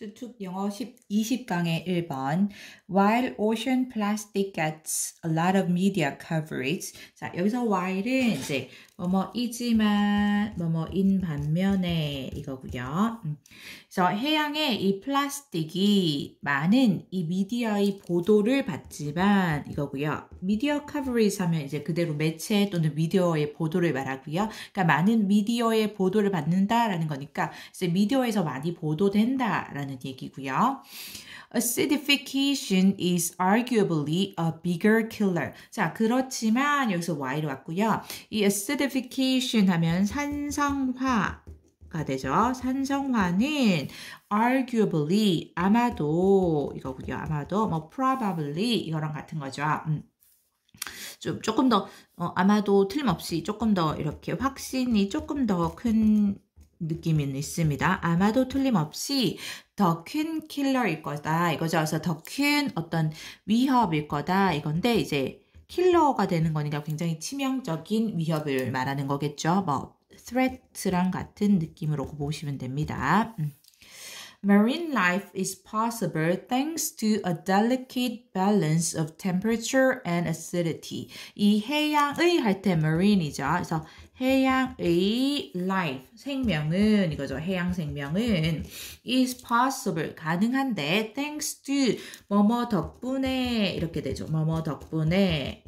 수특 영어 20강의 1번. While ocean plastic gets a lot of media coverage. 자, 여기서 while은 이제 뭐뭐이지만 뭐뭐인 반면에 이거고요. 그래서 해양에 이 플라스틱이 많은 이 미디어의 보도를 받지만 이거고요. 미디어 coverage 하면 이제 그대로 매체 또는 미디어의 보도를 말하고요. 그러니까 많은 미디어의 보도를 받는다라는 거니까 이제 미디어에서 많이 보도된다라는 얘기고요. Acidification is arguably a bigger killer. 자, 그렇지만 여기서 Y로 왔고요. 이 acidification 하면 산성화가 되죠. 산성화는 arguably 아마도 이거고요. 아마도 뭐 probably 이거랑 같은 거죠. 조금 더 아마도 틀림없이 조금 더 이렇게 확신이 조금 더 큰 느낌이 있습니다. 아마도 틀림없이 더 큰 킬러일 거다 이거죠. 그래서 더 큰 어떤 위협일 거다 이건데 이제 킬러가 되는 거니까 굉장히 치명적인 위협을 말하는 거겠죠. 뭐 threat랑 같은 느낌으로 보시면 됩니다. Marine life is possible thanks to a delicate balance of temperature and acidity. 이 해양의 할 때 marine이죠. 그래서 해양의 life, 생명은 이거죠. 해양 생명은 is possible, 가능한데 thanks to 뭐뭐 덕분에 이렇게 되죠. 뭐뭐 덕분에.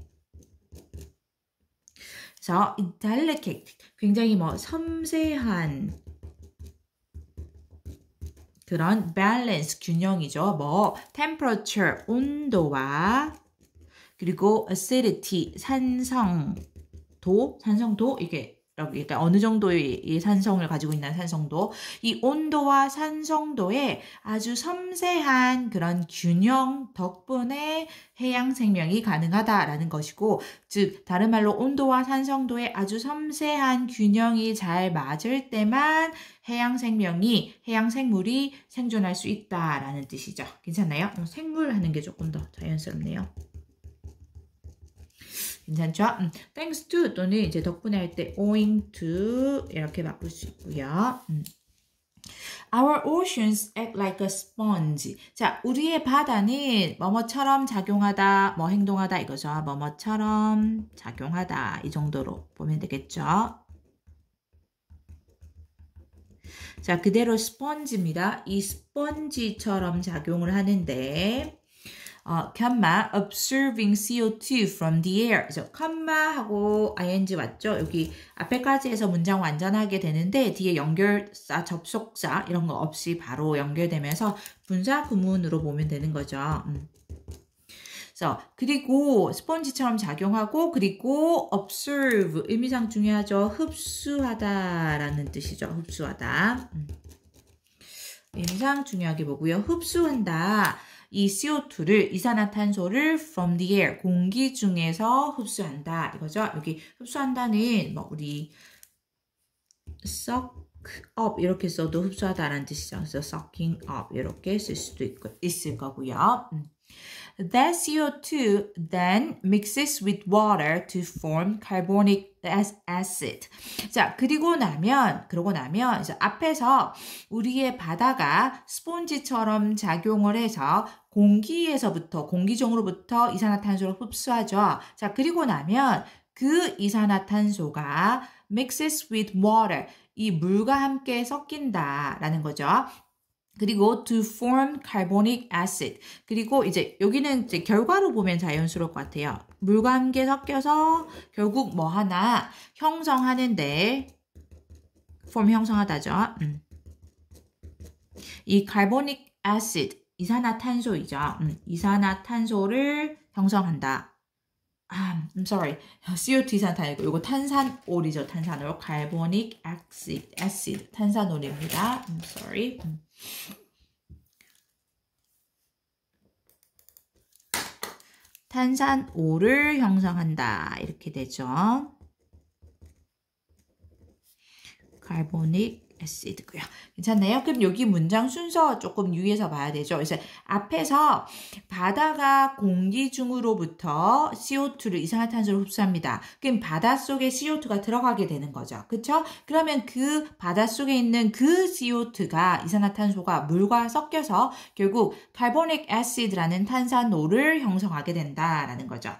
그래서 delicate, 굉장히 섬세한 그런 balance, 균형이죠. 뭐 temperature, 온도와 그리고 acidity, 산성도 이게 그러니까 어느 정도의 이 산성을 가지고 있는 산성도, 이 온도와 산성도의 아주 섬세한 그런 균형 덕분에 해양 생명이 가능하다라는 것이고, 즉 다른 말로 온도와 산성도의 아주 섬세한 균형이 잘 맞을 때만 해양 생물이 생존할 수 있다라는 뜻이죠. 괜찮나요? 생물 하는 게 조금 더 자연스럽네요. 괜찮죠? thanks to 또는 이제 덕분에 할 때 owing to 이렇게 바꿀 수 있고요. Our oceans act like a sponge. 자, 우리의 바다는 뭐뭐처럼 작용하다, 행동하다 이거죠. 뭐뭐처럼 작용하다 이 정도로 보면 되겠죠. 자, 그대로 스펀지입니다. 이 스펀지처럼 작용을 하는데 observing CO2 from the air. 그래서 하고 ing 왔죠? 여기 앞에까지 해서 문장 완전하게 되는데 뒤에 연결사, 접속사 이런 거 없이 바로 연결되면서 분사 구문으로 보면 되는 거죠. 그래서 그리고 스펀지처럼 작용하고 그리고 observe 의미상 중요하죠. 흡수하다라는 뜻이죠. 흡수하다. 의미상 중요하게 보고요. 흡수한다. 이 CO2를, 이산화탄소를 from the air, 공기 중에서 흡수한다. 이거죠. 여기 흡수한다는 우리 suck up 이렇게 써도 흡수하다라는 뜻이죠. 그래서 sucking up 이렇게 쓸 수도 있을 거고요. That CO2 then mixes with water to form carbonic acid. 자, 그러고 나면 이제 앞에서 우리의 바다가 스폰지처럼 작용을 해서 공기중으로부터 이산화탄소를 흡수하죠. 자, 그리고 나면 그 이산화탄소가 mixes with water, 이 물과 함께 섞인다라는 거죠. 그리고 to form carbonic acid. 그리고 이제 여기는 이제 결과로 보면 자연스러울 것 같아요. 물과 함께 섞여서 결국 뭐 하나 형성하는데 form 형성하다죠. 이 carbonic acid 이산화탄소이죠. 이산화탄소를 형성한다. I'm sorry. CO2 이산화탄이고 이거 탄산올이죠. 탄산올. carbonic acid. 탄산올입니다. I'm sorry. 탄산올을 형성한다. 이렇게 되죠. carbonic acid고요. 괜찮나요? 그럼 여기 문장 순서 조금 유의해서 봐야 되죠. 그래서 앞에서 바다가 공기 중으로부터 CO2를 이산화탄소를 흡수합니다. 그럼 바닷속에 CO2가 들어가게 되는 거죠. 그쵸? 그러면 그 바닷속에 있는 그 CO2가 이산화탄소가 물과 섞여서 결국 carbonic acid라는 탄산노를 형성하게 된다라는 거죠.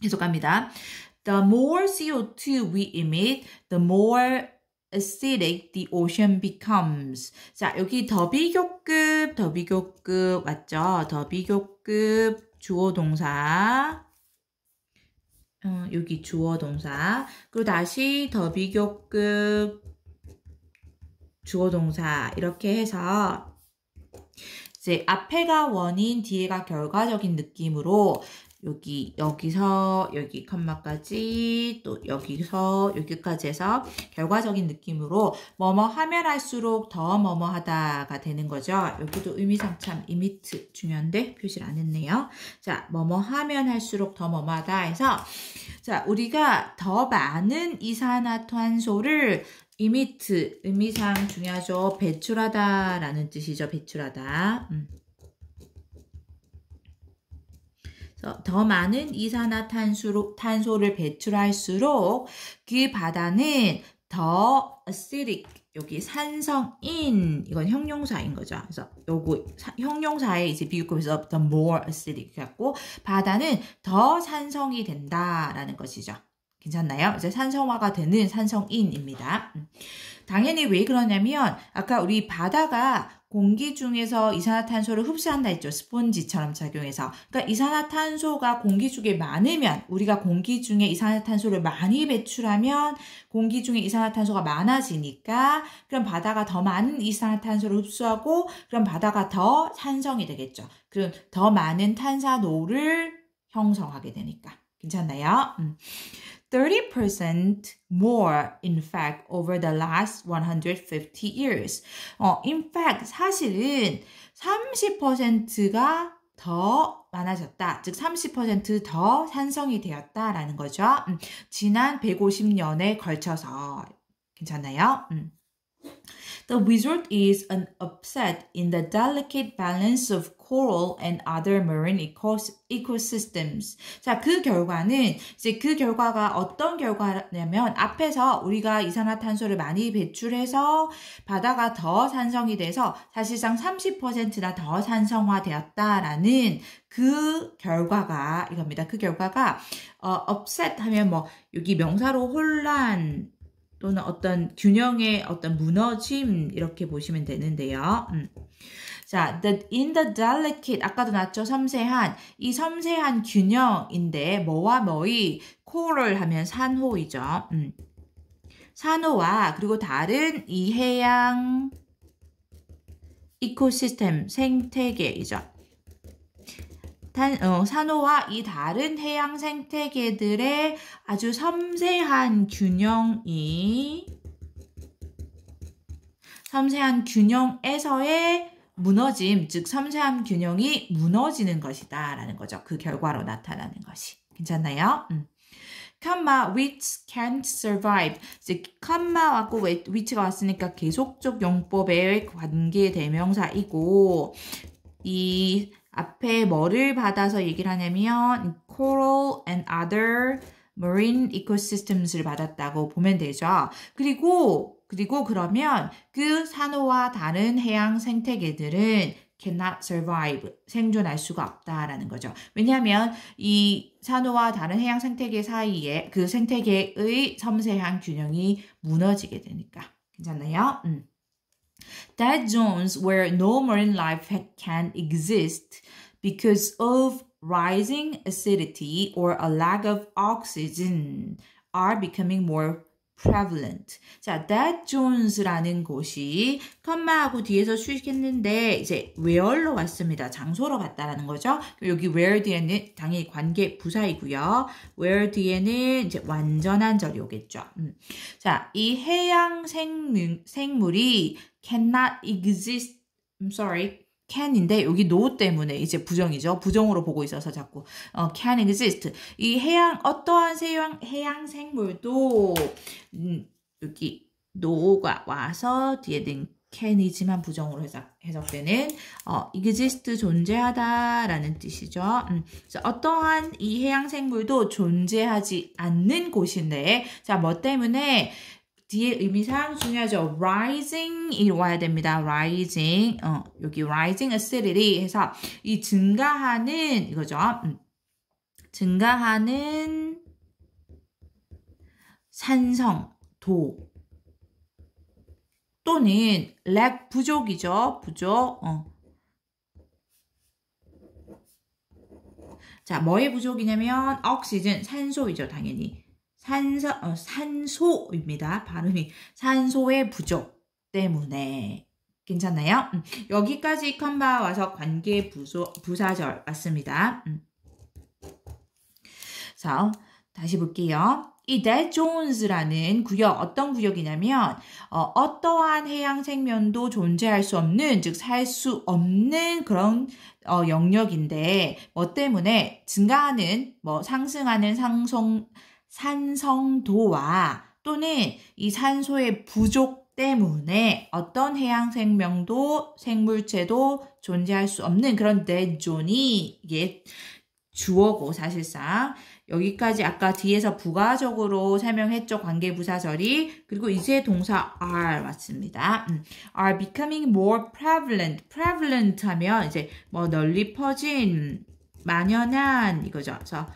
계속합니다. The more CO2 we emit, the more acidic the ocean becomes. 자, 여기 더 비교급 맞죠? 더 비교급 주어 동사. 여기 주어 동사. 그리고 다시 더 비교급 주어 동사. 이렇게 해서 이제 앞에가 원인, 뒤에가 결과적인 느낌으로 여기서 여기 컴마까지 또 여기서 여기까지 해서 결과적인 느낌으로 뭐뭐 하면 할수록 더 뭐뭐 하다가 되는 거죠. 여기도 의미상 참 emit 중요한데 표시를 안 했네요. 자, 뭐뭐 하면 할수록 더 뭐뭐 하다 해서 자, 우리가 더 많은 이산화탄소를 emit 의미상 중요하죠. 배출하다라는 뜻이죠. 배출하다. 더 많은 이산화탄소를 배출할수록 그 바다는 더 acidic, 여기 산성인, 이건 형용사인 거죠. 그래서 요거 형용사에 이제 비교급에서 the more acidic 갖고 바다는 더 산성이 된다라는 것이죠. 괜찮나요? 이제 산성화가 되는 산성인입니다. 당연히 왜 그러냐면 아까 우리 바다가 공기 중에서 이산화탄소를 흡수한다 했죠. 스폰지처럼 작용해서. 그러니까 이산화탄소가 공기 중에 많으면 우리가 공기 중에 이산화탄소를 많이 배출하면 공기 중에 이산화탄소가 많아지니까 그럼 바다가 더 많은 이산화탄소를 흡수하고 그럼 바다가 더 산성이 되겠죠. 그럼 더 많은 탄산오를 형성하게 되니까. 괜찮나요? 30% more, in fact, over the last 150 years. In fact, 사실은 30%가 더 많아졌다. 즉, 30% 더 산성이 되었다라는 거죠. 지난 150년에 걸쳐서. 괜찮나요? The result is an upset in the delicate balance of coral and other marine ecosystems. 자, 그 결과는 이제 그 결과가 어떤 결과냐면 앞에서 우리가 이산화탄소를 많이 배출해서 바다가 더 산성이 돼서 사실상 30%나 더 산성화되었다라는 그 결과가 이겁니다. 그 결과가 upset 하면 뭐 여기 명사로 혼란 또는 어떤 균형의 어떤 무너짐 이렇게 보시면 되는데요. 자, in the delicate 아까도 나왔죠. 섬세한 이 섬세한 균형인데 뭐와 뭐이 coral 하면 산호이죠. 산호와 그리고 다른 이 해양 이코시스템 생태계이죠. 산호와 이 다른 해양 생태계들의 아주 섬세한 균형에서의 무너짐, 즉 섬세한 균형이 무너지는 것이다 라는 거죠. 그 결과로 나타나는 것이. 괜찮나요? comma, which can't survive. 이제 comma하고 which가 왔으니까 계속적 용법의 관계 대명사이고 이 앞에 뭐를 받아서 얘기를 하냐면 coral and other marine ecosystems를 받았다고 보면 되죠. 그리고 그러면 그 산호와 다른 해양 생태계들은 cannot survive, 생존할 수가 없다라는 거죠. 왜냐하면 이 산호와 다른 해양 생태계 사이에 그 생태계의 섬세한 균형이 무너지게 되니까. 괜찮나요? Dead zones where no marine life can exist because of rising acidity or a lack of oxygen are becoming more prevalent. 자, dead zones라는 곳이 컴마하고 뒤에서 수식했는데 이제 where로 왔습니다. 장소로 갔다라는 거죠. 여기 where 뒤에는 당연히 관계 부사이고요. where 뒤에는 이제 완전한 절이 오겠죠. 자, 이 해양 생물이 cannot exist. can인데 여기 no 때문에 이제 부정이죠. 부정으로 보고 있어서 자꾸 can exist. 이 어떠한 해양 생물도 여기 no가 와서 뒤에는 can이지만 부정으로 해석되는 exist 존재하다라는 뜻이죠. 그래서 어떠한 이 해양 생물도 존재하지 않는 곳인데, 자, 뭐 때문에 뒤에 의미상 중요하죠. rising이 와야 됩니다. rising. 여기 rising acidity 해서 이 증가하는 이거죠. 증가하는 산성도 또는 lack 부족이죠. 부족. 자, 뭐의 부족이냐면 oxygen 산소이죠. 당연히. 산소입니다. 발음이 산소의 부족 때문에. 괜찮나요? 여기까지 컴바 와서 관계 부사절 맞습니다. 자, 다시 볼게요. 이 Dead Zones라는 구역, 어떤 구역이냐면 어떠한 해양 생명도 존재할 수 없는, 즉 살 수 없는 그런 영역인데, 뭐 때문에 증가하는, 뭐 상승하는 산성도와 또는 이 산소의 부족 때문에 어떤 해양 생명도 생물체도 존재할 수 없는 그런 dead zone이 이게 주어고, 사실상 여기까지 아까 뒤에서 부가적으로 설명했죠. 관계부사절이. 그리고 이제 동사 are 맞습니다. are becoming more prevalent. prevalent 하면 이제 뭐 널리 퍼진, 만연한 이거죠. 그래서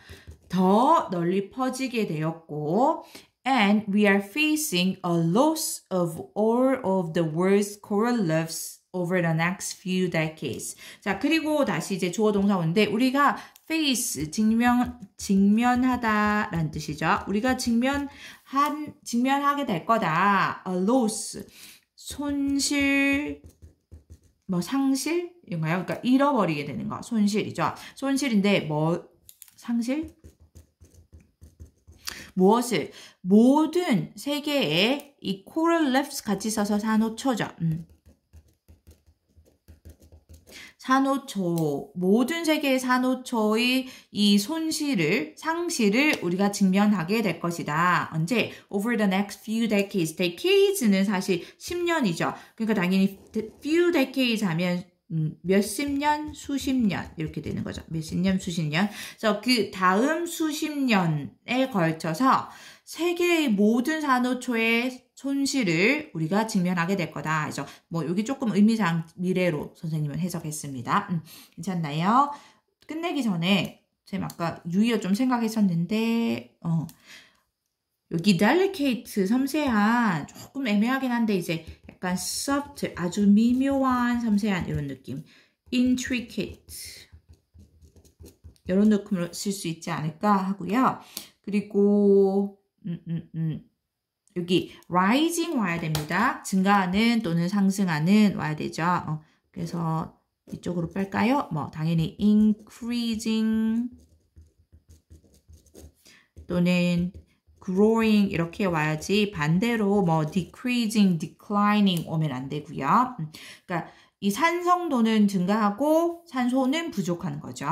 더 널리 퍼지게 되었고, and we are facing a loss of all of the world's coral reefs over the next few decades. 자, 그리고 다시 이제 주어 동사 오는데, 우리가 face, 직면하다라는 뜻이죠. 우리가 직면하게 될 거다. A loss, 손실, 뭐 상실? 이런가요? 그러니까 잃어버리게 되는 거. 손실이죠. 손실인데, 뭐, 상실? 무엇을? 모든 세계에 이 coral reefs 같이 써서 산호초죠. 산호초, 모든 세계의 산호초의 이 상실을 우리가 직면하게 될 것이다. 언제? Over the next few decades. decades는 사실 10년이죠. 그러니까 당연히 few decades 하면 몇십 년, 수십 년 이렇게 되는 거죠. 몇십 년, 수십 년. 그래서 그 다음 수십 년에 걸쳐서 세계의 모든 산호초의 손실을 우리가 직면하게 될 거다. 그래서 뭐 여기 조금 의미상 미래로 선생님은 해석했습니다. 괜찮나요? 끝내기 전에 쌤 아까 유의어 좀 생각했었는데 여기 delicate, 섬세한, 조금 애매하긴 한데 이제 약간 soft, 아주 미묘한, 섬세한 이런 느낌. intricate 이런 느낌으로 쓸 수 있지 않을까 하고요. 그리고 여기 rising 와야 됩니다. 증가하는 또는 상승하는 와야 되죠. 그래서 이쪽으로 뺄까요? 뭐 당연히 increasing 또는 growing 이렇게 와야지, 반대로 뭐 decreasing, declining 오면 안 되고요. 그러니까 이 산성도는 증가하고 산소는 부족하는 거죠.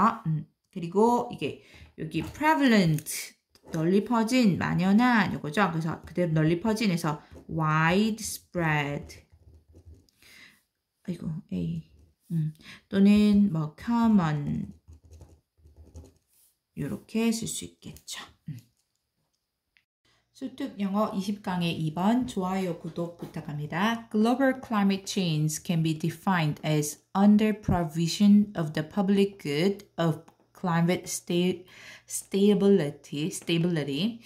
그리고 이게 여기 prevalent, 널리 퍼진, 만연한 이거죠. 그래서 그대로 널리 퍼진에서 widespread. 아이고, A. 또는 뭐 common 이렇게 쓸 수 있겠죠. 수특 영어 20강의 2번 좋아요, 구독 부탁합니다. Global climate change can be defined as under provision of the public good of climate stability.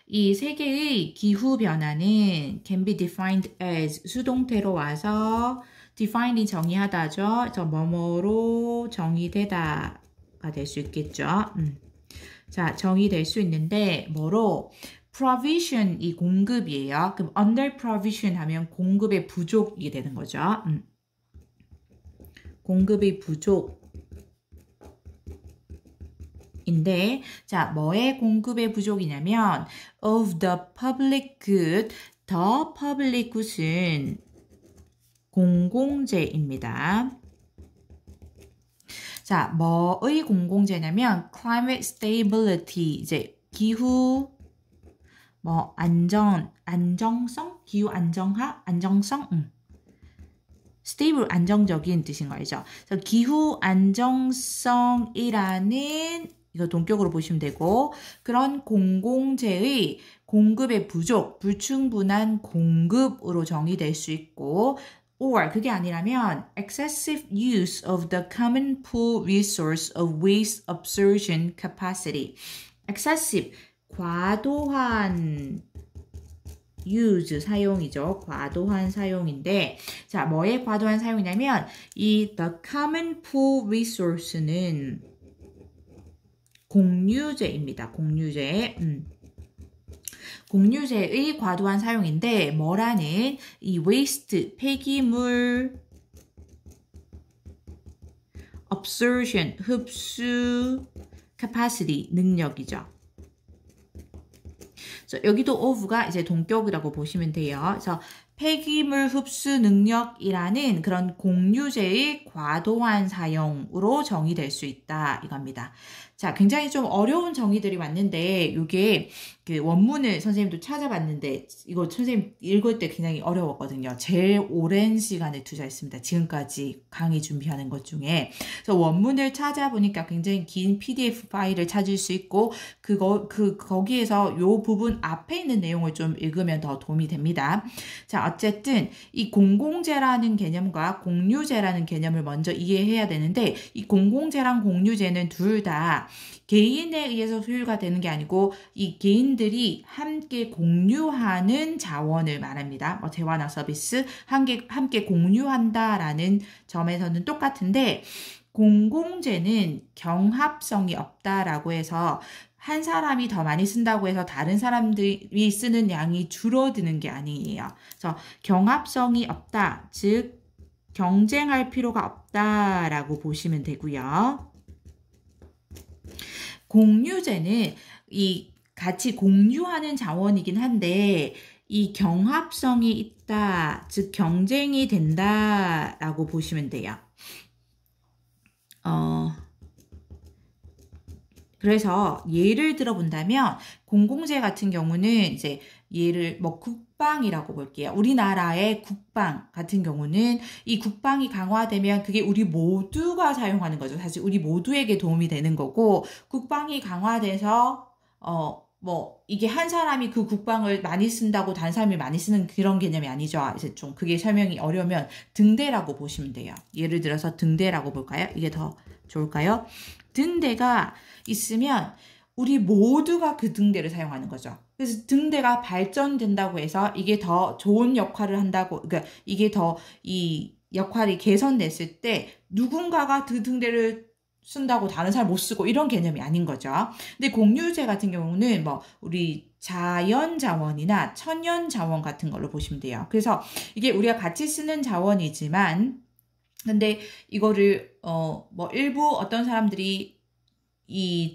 이 세계의 기후 변화는 can be defined as 수동태로 와서 define이 정의하다죠. 그래서 뭐뭐로 정의되다가 될 수 있겠죠. 자, 정의될 수 있는데 뭐로? provision 이 공급이에요. 그럼 under provision 하면 공급의 부족이 되는 거죠. 공급의 부족인데, 자, 뭐의 공급의 부족이냐면 of the public good, the public good은 공공재입니다. 자, 뭐의 공공재냐면 climate stability, 이제 기후 뭐 안정성, 기후 안정성, stable 안정적인 뜻인 거 알죠? 그래서 기후 안정성이라는 이거 동격으로 보시면 되고 그런 공공재의 공급의 부족, 불충분한 공급으로 정의될 수 있고 or 그게 아니라면 excessive use of the common pool resource of waste absorption capacity. excessive 과도한 use 사용이죠. 과도한 사용인데 자 뭐의 과도한 사용이냐면 이 the common pool resource는 공유재입니다. 공유재의 과도한 사용인데 뭐라는 이 waste 폐기물 absorption 흡수 capacity 능력이죠. 여기도 of가 이제 동격이라고 보시면 돼요. 그래서 폐기물 흡수 능력이라는 그런 공유재의 과도한 사용으로 정의될 수 있다 이겁니다. 자, 굉장히 좀 어려운 정의들이 왔는데 이게 그 원문을 선생님도 찾아봤는데 이거 선생님 읽을 때 굉장히 어려웠거든요. 제일 오랜 시간을 투자했습니다. 지금까지 강의 준비하는 것 중에. 그래서 원문을 찾아보니까 굉장히 긴 PDF 파일을 찾을 수 있고 거기에서 요 부분 앞에 있는 내용을 좀 읽으면 더 도움이 됩니다. 자, 어쨌든 이 공공재라는 개념과 공유재라는 개념을 먼저 이해해야 되는데 이 공공재랑 공유재는 둘 다 개인에 의해서 소유가 되는 게 아니고 이 개인들이 함께 공유하는 자원을 말합니다. 뭐 대화나 서비스 함께 공유한다라는 점에서는 똑같은데 공공재는 경합성이 없다라고 해서 한 사람이 더 많이 쓴다고 해서 다른 사람들이 쓰는 양이 줄어드는 게 아니에요. 그래서 경합성이 없다, 즉 경쟁할 필요가 없다라고 보시면 되고요. 공유재는 이 같이 공유하는 자원이긴 한데 이 경합성이 있다, 즉 경쟁이 된다라고 보시면 돼요. 그래서 예를 들어 본다면 공공재 같은 경우는 이제 예를 뭐 국방이라고 볼게요. 우리나라의 국방 같은 경우는 이 국방이 강화되면 그게 우리 모두가 사용하는 거죠. 사실 우리 모두에게 도움이 되는 거고 국방이 강화돼서 뭐 이게 한 사람이 그 국방을 많이 쓴다고 다른 사람이 많이 쓰는 그런 개념이 아니죠. 이제 좀 그게 설명이 어려우면 등대라고 보시면 돼요. 예를 들어서 등대라고 볼까요? 이게 더 좋을까요? 등대가 있으면 우리 모두가 그 등대를 사용하는 거죠. 그래서 등대가 발전된다고 해서 이게 더 좋은 역할을 한다고, 그러니까 이게 더 이 역할이 개선됐을 때 누군가가 그 등대를 쓴다고 다른 사람 못 쓰고 이런 개념이 아닌 거죠. 근데 공유재 같은 경우는 뭐 우리 자연 자원이나 천연 자원 같은 걸로 보시면 돼요. 그래서 이게 우리가 같이 쓰는 자원이지만 근데 이거를 뭐 일부 어떤 사람들이 이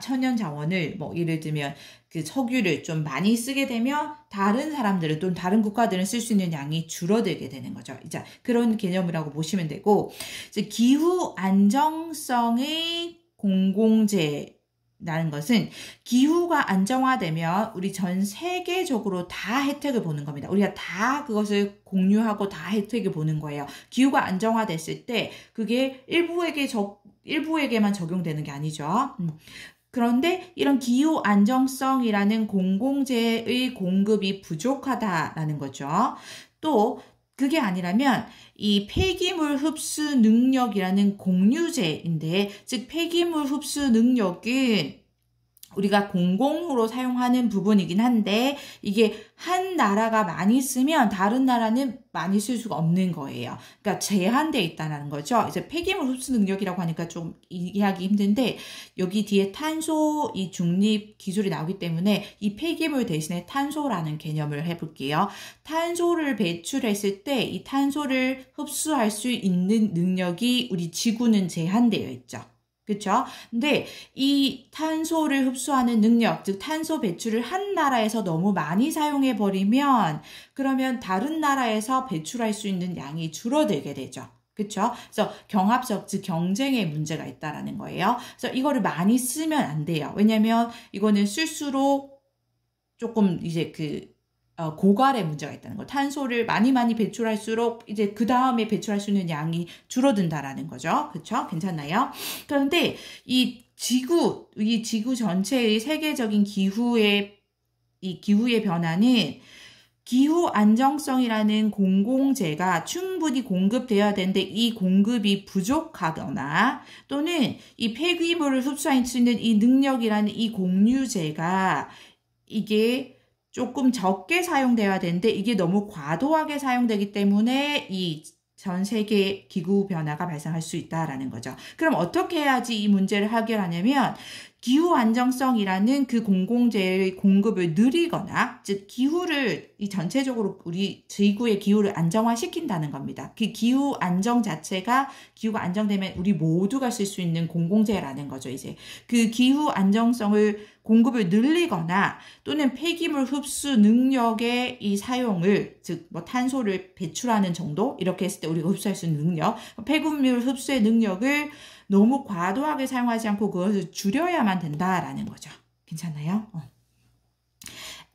천연 자원을 뭐 예를 들면 그 석유를 좀 많이 쓰게 되면 다른 사람들은 또는 다른 국가들은 쓸 수 있는 양이 줄어들게 되는 거죠. 이제 그런 개념이라고 보시면 되고 이제 기후 안정성의 공공재 라는 것은 기후가 안정화되면 우리 전 세계적으로 다 혜택을 보는 겁니다. 우리가 다 그것을 공유하고 다 혜택을 보는 거예요. 기후가 안정화됐을 때 그게 일부에게만 적용되는 게 아니죠. 그런데 이런 기후 안정성이라는 공공재의 공급이 부족하다라는 거죠. 또 그게 아니라면 이 폐기물 흡수 능력이라는 공유재인데 즉 폐기물 흡수 능력은 우리가 공공으로 사용하는 부분이긴 한데 이게 한 나라가 많이 쓰면 다른 나라는 많이 쓸 수가 없는 거예요. 그러니까 제한되어 있다는 거죠. 이제 폐기물 흡수 능력이라고 하니까 좀 이해하기 힘든데 여기 뒤에 탄소 이 중립 기술이 나오기 때문에 이 폐기물 대신에 탄소라는 개념을 해볼게요. 탄소를 배출했을 때 이 탄소를 흡수할 수 있는 능력이 우리 지구는 제한되어 있죠. 그렇죠? 근데 이 탄소를 흡수하는 능력, 즉 탄소 배출을 한 나라에서 너무 많이 사용해 버리면 그러면 다른 나라에서 배출할 수 있는 양이 줄어들게 되죠. 그렇죠? 그래서 경합적, 즉 경쟁의 문제가 있다라는 거예요. 그래서 이거를 많이 쓰면 안 돼요. 왜냐면 이거는 쓸수록 조금 이제 고갈의 문제가 있다는 거. 탄소를 많이 배출할수록 이제 그 다음에 배출할 수 있는 양이 줄어든다라는 거죠. 그렇죠? 괜찮나요? 그런데 이 지구 전체의 세계적인 기후의 변화는 기후 안정성이라는 공공재가 충분히 공급되어야 되는데 이 공급이 부족하거나 또는 이 폐기물을 흡수할 수 있는 이 능력이라는 이 공유재가 이게 조금 적게 사용되어야 되는데 이게 너무 과도하게 사용되기 때문에 이 전 세계 기후 변화가 발생할 수 있다라는 거죠. 그럼 어떻게 해야지 이 문제를 해결하냐면 기후 안정성이라는 그 공공재의 공급을 늘리거나 즉 기후를 이 전체적으로 우리 지구의 기후를 안정화시킨다는 겁니다. 그 기후 안정 자체가 기후가 안정되면 우리 모두가 쓸 수 있는 공공재라는 거죠. 이제 그 기후 안정성을 공급을 늘리거나 또는 폐기물 흡수 능력의 이 사용을 즉 뭐 탄소를 배출하는 정도 이렇게 했을 때 우리가 흡수할 수 있는 능력 폐기물 흡수의 능력을 너무 과도하게 사용하지 않고 그것을 줄여야만 된다라는 거죠. 괜찮나요?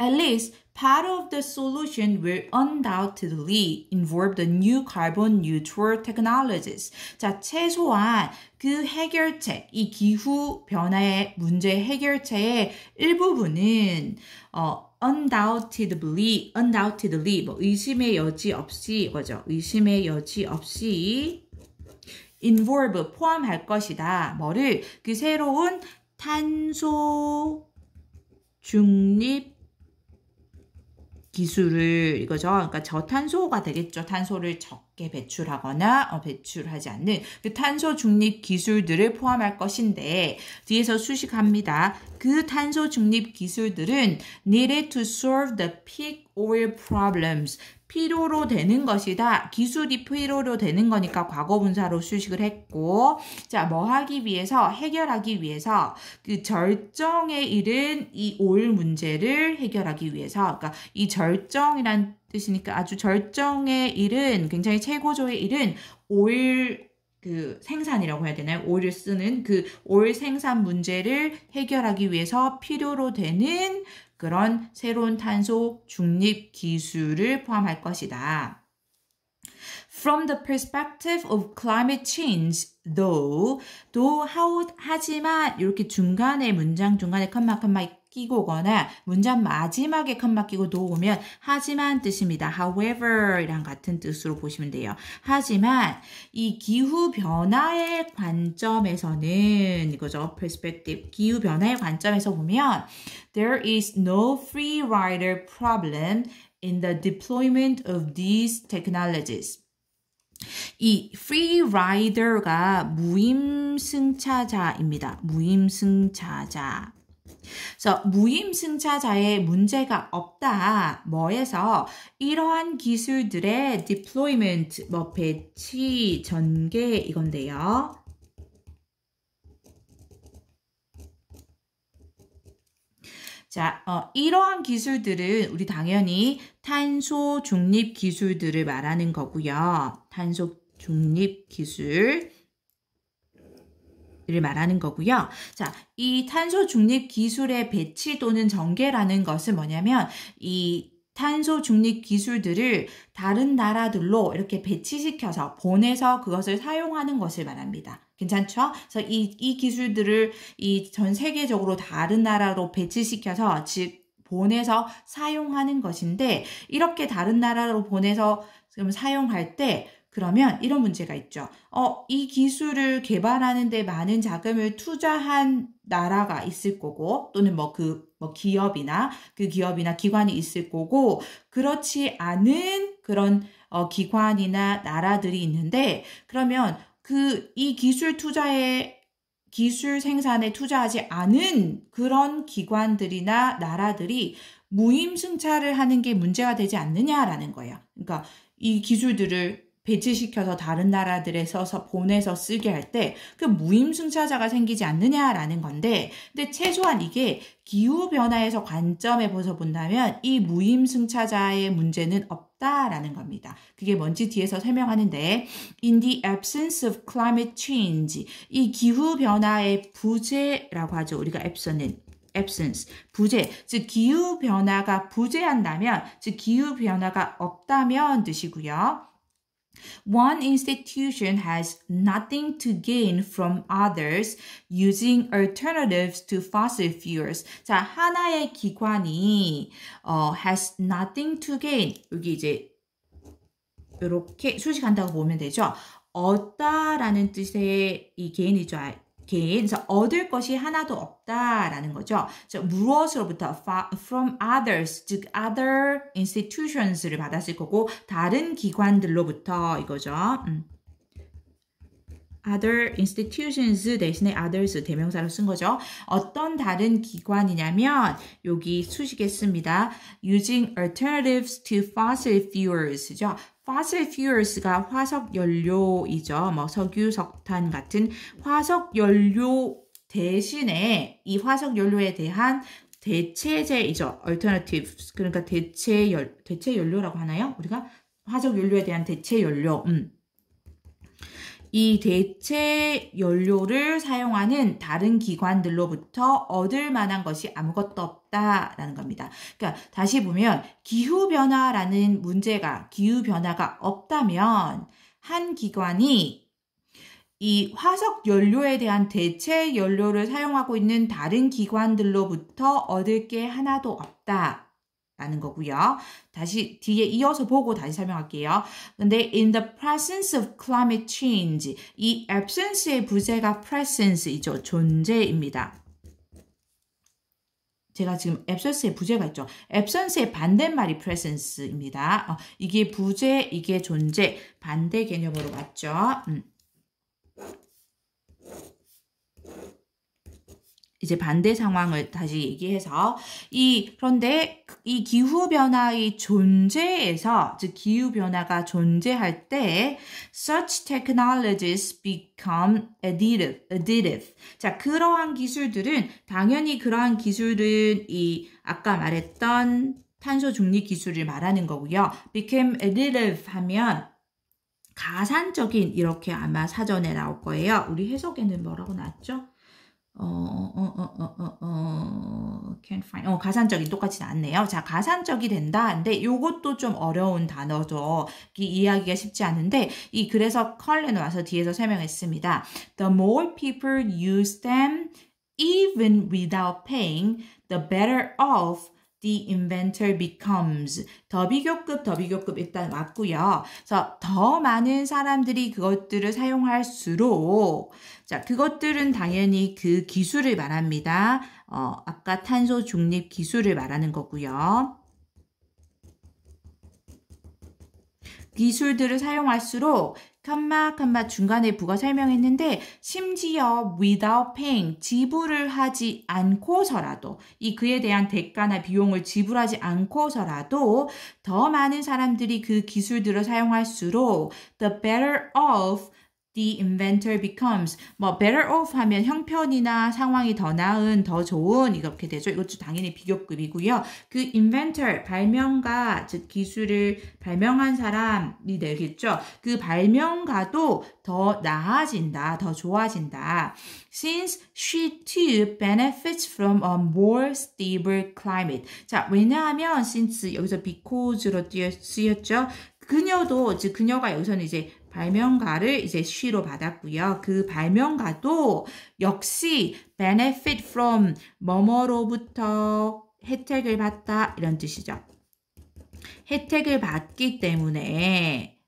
At least part of the solution will undoubtedly involve the new carbon neutral technologies. 자, 최소한 그 해결책, 이 기후 변화의 문제 해결책의 일부분은 undoubtedly 뭐 의심의 여지 없이 이거죠. 의심의 여지 없이 involve 포함할 것이다. 뭐를? 그 새로운 탄소 중립 기술을 이거죠. 그러니까 저탄소가 되겠죠. 탄소를 적게 배출하거나 배출하지 않는 그 탄소 중립 기술들을 포함할 것인데 뒤에서 수식합니다. 그 탄소 중립 기술들은 needed to solve the peak oil problems. 필요로 되는 것이다. 기술이 필요로 되는 거니까 과거분사로 수식을 했고 자, 뭐 하기 위해서 해결하기 위해서 그 절정에 이른 이 오일 문제를 해결하기 위해서 그러니까 이 절정이란 뜻이니까 아주 절정에 이른 굉장히 최고조에 이른 오일 그 생산이라고 해야 되나요? 오일을 쓰는 그 오일 생산 문제를 해결하기 위해서 필요로 되는 그런 새로운 탄소 중립 기술을 포함할 것이다. From the perspective of climate change, 하지만 이렇게 중간에 문장 중간에 컴마 끼고 오거나 문장 마지막에 컴마 끼고 오면 하지만 뜻입니다. However 이랑 같은 뜻으로 보시면 돼요. 하지만 이 기후 변화의 관점에서는 이거죠. perspective. 기후 변화의 관점에서 보면 there is no free rider problem in the deployment of these technologies. 이 free rider가 무임승차자입니다. 무임승차자. 그래서 무임승차자의 문제가 없다. 뭐에서 이러한 기술들의 deployment, 배치, 전개 이건데요. 자, 이러한 기술들은 우리 당연히 탄소 중립 기술들을 말하는 거고요. 탄소 중립 기술을 말하는 거고요. 자, 이 탄소 중립 기술의 배치 또는 전개라는 것은 뭐냐면 이 탄소 중립 기술들을 다른 나라들로 이렇게 배치시켜서 보내서 그것을 사용하는 것을 말합니다. 괜찮죠? 그래서 이 기술들을 이 전 세계적으로 다른 나라로 배치시켜서 즉 보내서 사용하는 것인데 이렇게 다른 나라로 보내서 지금 사용할 때 그러면 이런 문제가 있죠. 이 기술을 개발하는 데 많은 자금을 투자한 나라가 있을 거고 또는 기업이나 기관이 있을 거고 그렇지 않은 그런 기관이나 나라들이 있는데 그러면 이 기술 생산에 투자하지 않은 그런 기관들이나 나라들이 무임승차를 하는 게 문제가 되지 않느냐라는 거예요. 그러니까 이 기술들을 배치시켜서 다른 나라들에 써서 보내서 쓰게 할 때 그 무임승차자가 생기지 않느냐라는 건데 근데 최소한 이게 기후변화에서 관점에서 본다면 이 무임승차자의 문제는 없다라는 겁니다. 그게 뭔지 뒤에서 설명하는데 In the absence of climate change 이 기후변화의 부재라고 하죠. 우리가 absence는 absence, 부재, 즉 기후변화가 부재한다면, 즉 기후변화가 없다면 뜻이고요. One institution has nothing to gain from others using alternatives to fossil fuels. 자, 하나의 기관이 has nothing to gain. 여기 이제 이렇게 수식한다고 보면 되죠. 얻다라는 뜻의 이 gain이죠. gain. 그래서 얻을 것이 하나도 없다라는 거죠. 무엇으로부터 from others, 즉 other institutions를 받았을 거고 다른 기관들로부터 이거죠. other institutions 대신에 others 대명사로 쓴 거죠. 어떤 다른 기관이냐면 여기 수식했습니다. using alternatives to fossil fuels죠. fossil fuels가 화석 연료이죠. 뭐 석유, 석탄 같은 화석 연료 대신에 이 화석 연료에 대한 대체제이죠. alternatives. 그러니까 대체 연료라고 하나요? 우리가 화석 연료에 대한 대체 연료. 이 대체 연료를 사용하는 다른 기관들로부터 얻을 만한 것이 아무것도 없다라는 겁니다. 그러니까 다시 보면 기후변화라는 문제가 기후변화가 없다면 한 기관이 이 화석 연료에 대한 대체 연료를 사용하고 있는 다른 기관들로부터 얻을 게 하나도 없다. 라는 거고요. 다시 뒤에 이어서 보고 다시 설명할게요. 근데 in the presence of climate change, 이 absence의 부재가 presence이죠. 존재입니다. 제가 지금 absence의 부재가 있죠. absence의 반대말이 presence입니다. 이게 부재, 이게 존재, 반대 개념으로 맞죠. 이제 반대 상황을 다시 얘기해서 그런데 이 기후변화의 존재에서 즉 기후변화가 존재할 때 such technologies become additive. 자, 그러한 기술들은 당연히 그러한 기술은 이 아까 말했던 탄소 중립 기술을 말하는 거고요. become additive 하면 가산적인 이렇게 아마 사전에 나올 거예요. 우리 해석에는 뭐라고 나왔죠? can't find. 가산적인 똑같이 나왔네요. 자, 가산적이 된다. 근데 요것도 좀 어려운 단어죠. 이해하기가 쉽지 않은데, 그래서 컬렌 와서 뒤에서 설명했습니다. The more people use them, even without paying, the better off the inventor becomes. 더비교급 일단 왔고요. 그래서 더 많은 사람들이 그것들을 사용할수록, 자, 그것들은 당연히 그 기술을 말합니다. 아까 탄소 중립 기술을 말하는 거고요. 기술들을 사용할수록 칸마 중간에 부가 설명했는데 심지어 without paying 지불을 하지 않고서라도 그에 대한 대가나 비용을 지불하지 않고서라도 더 많은 사람들이 그 기술들을 사용할수록 the better off the inventor becomes. better off 하면 형편이나 상황이 더 나은, 더 좋은 이렇게 되죠. 이것도 당연히 비교급이고요. 그 inventor, 발명가, 즉 기술을 발명한 사람이 되겠죠. 그 발명가도 더 나아진다, 더 좋아진다. Since she too benefits from a more stable climate. 자, 왜냐하면 since 여기서 because로 쓰였죠. 그녀도, 즉 그녀가 여기서는 이제 발명가를 이제 she로 받았고요. 그 발명가도 역시 benefit from 뭐뭐로부터 혜택을 받다 이런 뜻이죠. 혜택을 받기 때문에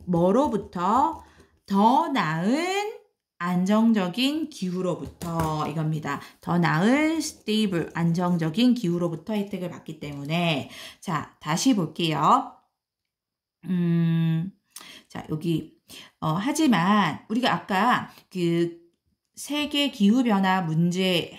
뭐로부터 더 나은 안정적인 기후로부터 이겁니다. 더 나은 stable 안정적인 기후로부터 혜택을 받기 때문에 자 다시 볼게요. 자, 여기, 하지만, 우리가 아까 그 세계 기후변화 문제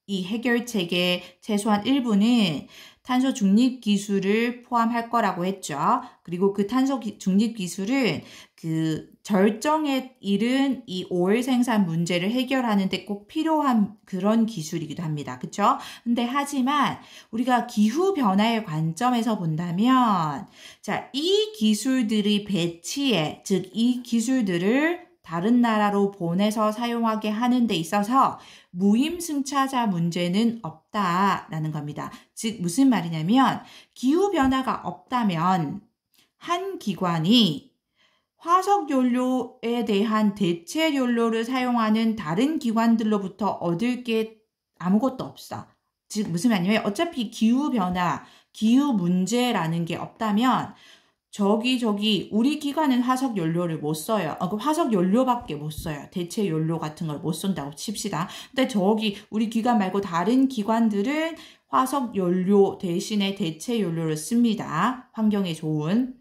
이 해결책의 최소한 일부는 탄소 중립 기술을 포함할 거라고 했죠. 그리고 그 탄소 중립 기술은 그 절정에 이른 이 오일 생산 문제를 해결하는 데 꼭 필요한 그런 기술이기도 합니다. 그쵸? 근데 하지만 우리가 기후 변화의 관점에서 본다면 자, 이 기술들의 배치에 즉 이 기술들을 다른 나라로 보내서 사용하게 하는 데 있어서 무임승차자 문제는 없다라는 겁니다. 즉 무슨 말이냐면 기후변화가 없다면 한 기관이 화석연료에 대한 대체 연료를 사용하는 다른 기관들로부터 얻을 게 아무것도 없어. 즉 무슨 말이냐면 어차피 기후변화, 기후 문제라는 게 없다면 저기 우리 기관은 화석 연료를 못 써요. 그 화석 연료밖에 못 써요. 대체 연료 같은 걸 못 쓴다고 칩시다. 근데 저기 우리 기관 말고 다른 기관들은 화석 연료 대신에 대체 연료를 씁니다. 환경에 좋은.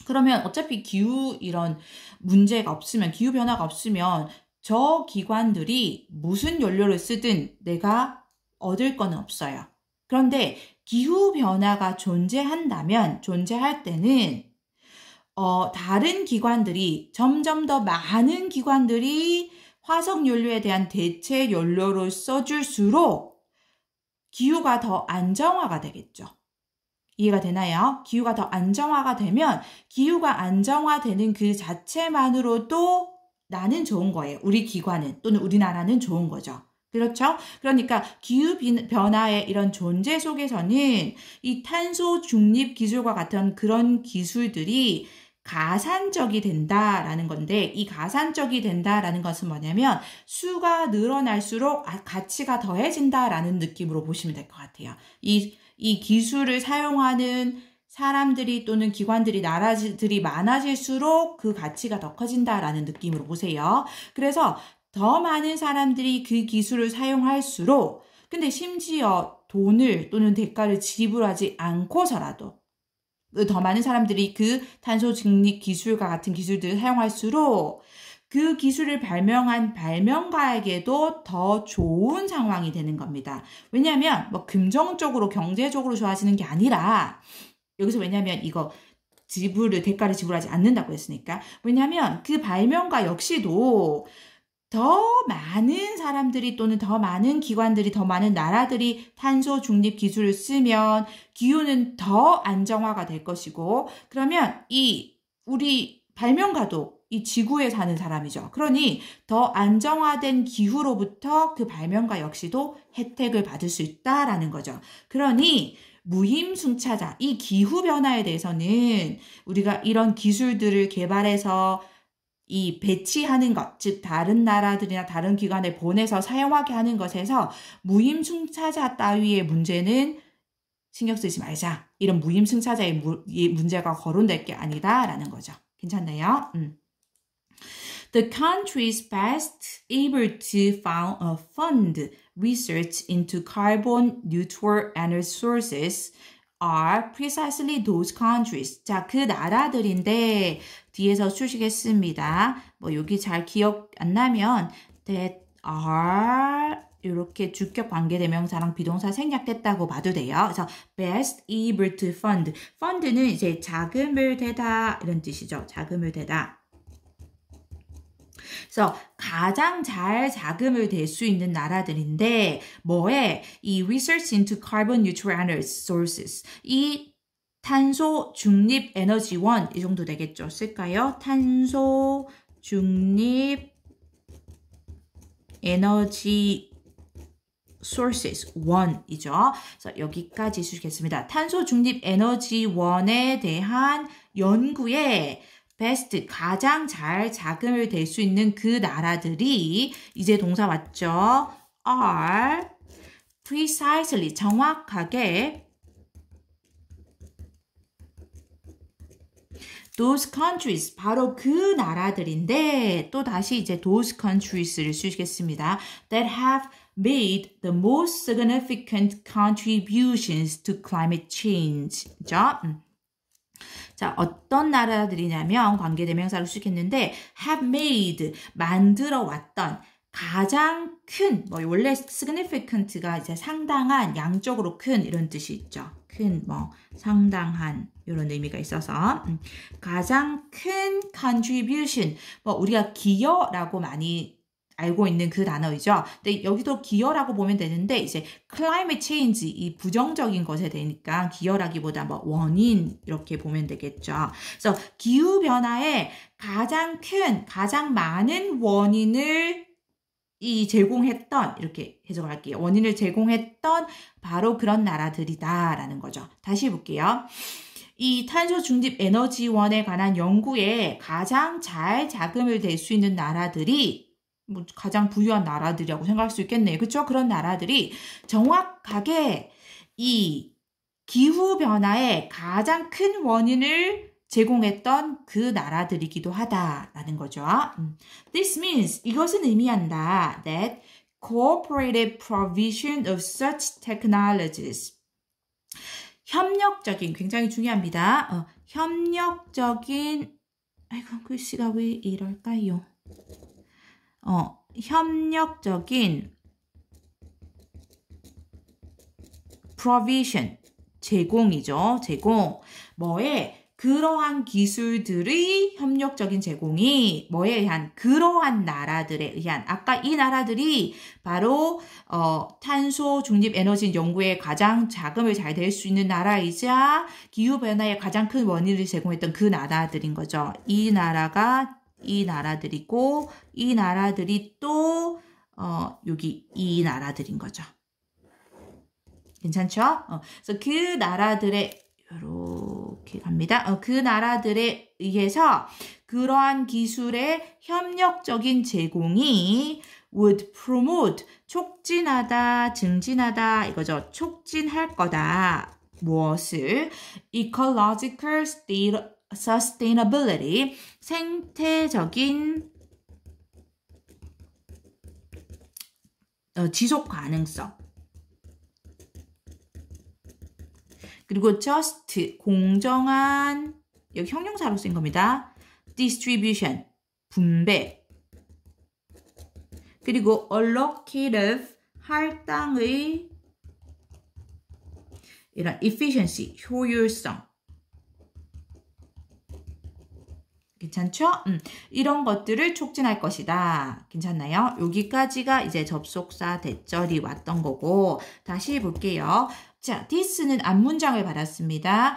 그러면 어차피 기후 이런 문제가 없으면, 기후 변화가 없으면 저 기관들이 무슨 연료를 쓰든 내가 얻을 거는 없어요. 그런데 기후 변화가 존재할 때는 다른 기관들이 점점 더 많은 기관들이 화석 연료에 대한 대체 연료를 써줄수록 기후가 더 안정화가 되겠죠. 이해가 되나요? 기후가 더 안정화가 되면 기후가 안정화되는 그 자체만으로도 나는 좋은 거예요. 우리 기관은 또는 우리나라는 좋은 거죠. 그렇죠? 그러니까 기후변화의 이런 존재 속에서는 이 탄소 중립 기술과 같은 그런 기술들이 가산적이 된다라는 건데, 이 가산적이 된다라는 것은 뭐냐면 수가 늘어날수록 가치가 더해진다라는 느낌으로 보시면 될 것 같아요. 이 기술을 사용하는 사람들이 또는 기관들이, 나라들이 많아질수록 그 가치가 더 커진다라는 느낌으로 보세요. 그래서 더 많은 사람들이 그 기술을 사용할수록, 근데 심지어 돈을 또는 대가를 지불하지 않고서라도 더 많은 사람들이 그 탄소 중립 기술과 같은 기술들을 사용할수록 그 기술을 발명한 발명가에게도 더 좋은 상황이 되는 겁니다. 왜냐하면 뭐 금전적으로 경제적으로 좋아지는 게 아니라, 여기서 왜냐하면 이거 대가를 지불하지 않는다고 했으니까, 왜냐하면 그 발명가 역시도 더 많은 사람들이 또는 더 많은 기관들이, 더 많은 나라들이 탄소 중립 기술을 쓰면 기후는 더 안정화가 될 것이고, 그러면 우리 발명가도 이 지구에 사는 사람이죠. 그러니 더 안정화된 기후로부터 그 발명가 역시도 혜택을 받을 수 있다라는 거죠. 그러니 무임승차자, 이 기후변화에 대해서는 우리가 이런 기술들을 개발해서 이 배치하는 것, 즉 다른 나라들이나 다른 기관에 보내서 사용하게 하는 것에서 무임승차자 따위의 문제는 신경 쓰지 말자. 이런 무임승차자의 문제가 거론될 게 아니다라는 거죠. 괜찮나요? The countries best able to fund research into carbon neutral energy sources are precisely those countries. 자, 그 나라들인데 뒤에서 쓰시겠습니다. 뭐 여기 잘 기억 안 나면 that are 이렇게 주격 관계대명사랑 비동사 생략됐다고 봐도 돼요. 그래서 best able to fund. fund는 이제 자금을 대다 이런 뜻이죠. 자금을 대다. 그래서 가장 잘 자금을 댈 수 있는 나라들인데 뭐에? 이 research into carbon neutral energy sources. 이 탄소 중립 에너지원 이 정도 되겠죠. 쓸까요? 탄소 중립 에너지 sources 원이죠. 그래서 여기까지 쓰겠습니다. 탄소 중립 에너지원에 대한 연구에 best, 가장 잘 자금을 댈 수 있는 그 나라들이, 이제 동사 왔죠? are precisely, 정확하게 those countries, 바로 그 나라들인데, 또 다시 이제 those countries를 쓰시겠습니다. that have made the most significant contributions to climate change. 죠? 자, 어떤 나라들이냐면 관계대명사로 쓰겠는데 have made, 만들어 왔던 가장 큰, 뭐 원래 significant가 이제 상당한, 양적으로 큰 이런 뜻이 있죠. 큰, 뭐 상당한 이런 의미가 있어서 가장 큰 contribution, 뭐 우리가 기여라고 많이 알고 있는 그 단어이죠. 근데 여기도 기여라고 보면 되는데 이제 climate change 이 부정적인 것에 대니까 기여라기보다 뭐 원인 이렇게 보면 되겠죠. 그래서 기후 변화의 가장 큰, 가장 많은 원인을 제공했던 이렇게 해석할게요. 원인을 제공했던 바로 그런 나라들이다라는 거죠. 다시 볼게요. 이 탄소 중립 에너지원에 관한 연구에 가장 잘 자금을 댈 수 있는 나라들이 뭐 가장 부유한 나라들이라고 생각할 수 있겠네요. 그렇죠? 그런 나라들이 정확하게 이 기후변화의 가장 큰 원인을 제공했던 그 나라들이기도 하다라는 거죠. This means, 이것은 의미한다. That cooperative provision of such technologies. 협력적인, 굉장히 중요합니다. 협력적인, 아이고, 글씨가 왜 이럴까요? 협력적인 provision, 제공이죠. 제공. 뭐에? 그러한 기술들의 협력적인 제공이 뭐에 의한? 그러한 나라들에 의한. 아까 이 나라들이 바로 탄소 중립 에너지 연구에 가장 자금을 잘 댈 수 있는 나라이자 기후변화의 가장 큰 원인을 제공했던 그 나라들인 거죠. 이 나라가 이 나라들이고 이 나라들이 또 여기 이 나라들인 거죠. 괜찮죠? 그래서 그 나라들의 이렇게 갑니다. 그 나라들에 의해서 그러한 기술의 협력적인 제공이 would promote, 촉진하다, 증진하다 이거죠. 촉진할 거다. 무엇을? ecological sustainability, 생태적인 지속 가능성. 그리고 just, 공정한, 여기 형용사로 쓴 겁니다. distribution, 분배. 그리고 allocative, 할당의 이런 efficiency, 효율성. 괜찮죠? 이런 것들을 촉진할 것이다. 괜찮나요? 여기까지가 이제 접속사 대절이 왔던 거고 다시 볼게요. 자, this는 앞문장을 받았습니다.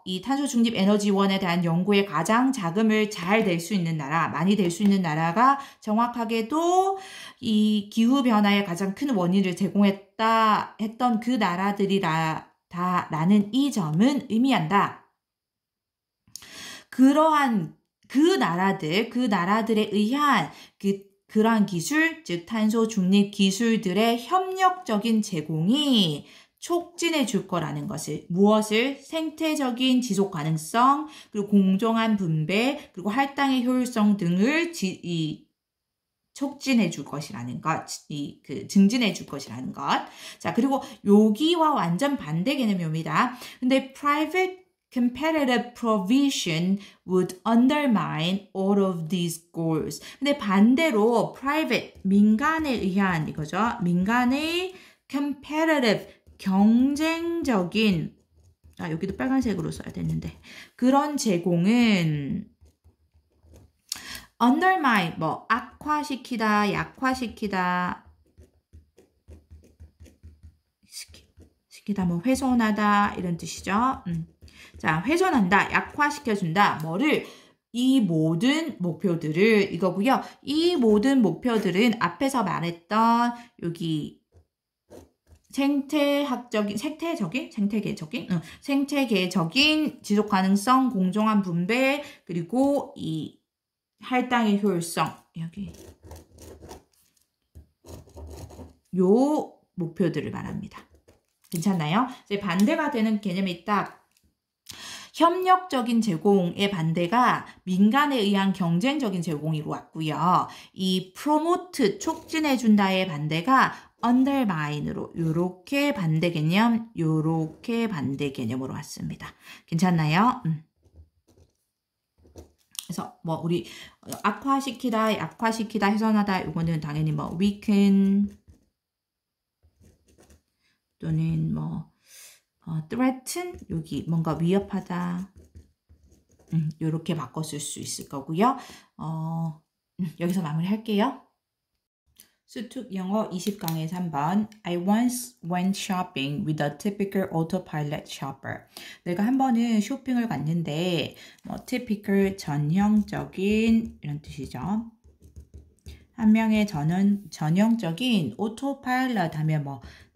이 탄소 중립 에너지원에 대한 연구에 가장 자금을 잘 댈 수 있는 나라, 많이 댈 수 있는 나라가 정확하게도 이 기후변화의 가장 큰 원인을 제공했다 했던 그 나라들이라는 이 점은 의미한다. 그러한 그 나라들에 의한 그러한 기술, 즉 탄소 중립 기술들의 협력적인 제공이 촉진해 줄 거라는 것을, 무엇을? 생태적인 지속 가능성, 그리고 공정한 분배, 그리고 할당의 효율성 등을 촉진해 줄 것이라는 것, 증진해 줄 것이라는 것. 자, 그리고 여기와 완전 반대 개념입니다. 근데 private competitive provision would undermine all of these goals. 근데 반대로 private, 민간에 의한 이거죠. 민간의 competitive, 경쟁적인, 여기도 빨간색으로 써야 되는데, 그런 제공은 undermine, 뭐 악화시키다, 약화시키다, 뭐 훼손하다 이런 뜻이죠. 자, 훼손한다, 약화시켜준다. 뭐를? 이 모든 목표들을 이거고요. 이 모든 목표들은 앞에서 말했던 여기 생태계적인 지속 가능성, 공정한 분배, 그리고 이 할당의 효율성, 여기 요 목표들을 말합니다. 괜찮나요? 이제 반대가 되는 개념이 딱 협력적인 제공의 반대가 민간에 의한 경쟁적인 제공으로 왔고요. 이 promote, 촉진해준다의 반대가 undermine으로 요렇게 반대 개념으로 왔습니다. 괜찮나요? 그래서 뭐 우리 악화시키다, 약화시키다, 훼손하다 이거는 당연히 뭐 weaken 또는 뭐 threaten, 여기 뭔가 위협하다, 이렇게 바꿨을 수 있을 거고요. 여기서 마무리할게요. 수특 영어 20강의 3번. I once went shopping with a typical autopilot shopper. 내가 한 번은 쇼핑을 갔는데 typical 전형적인 이런 뜻이죠. 한 명의 전형적인 오토파일럿 하면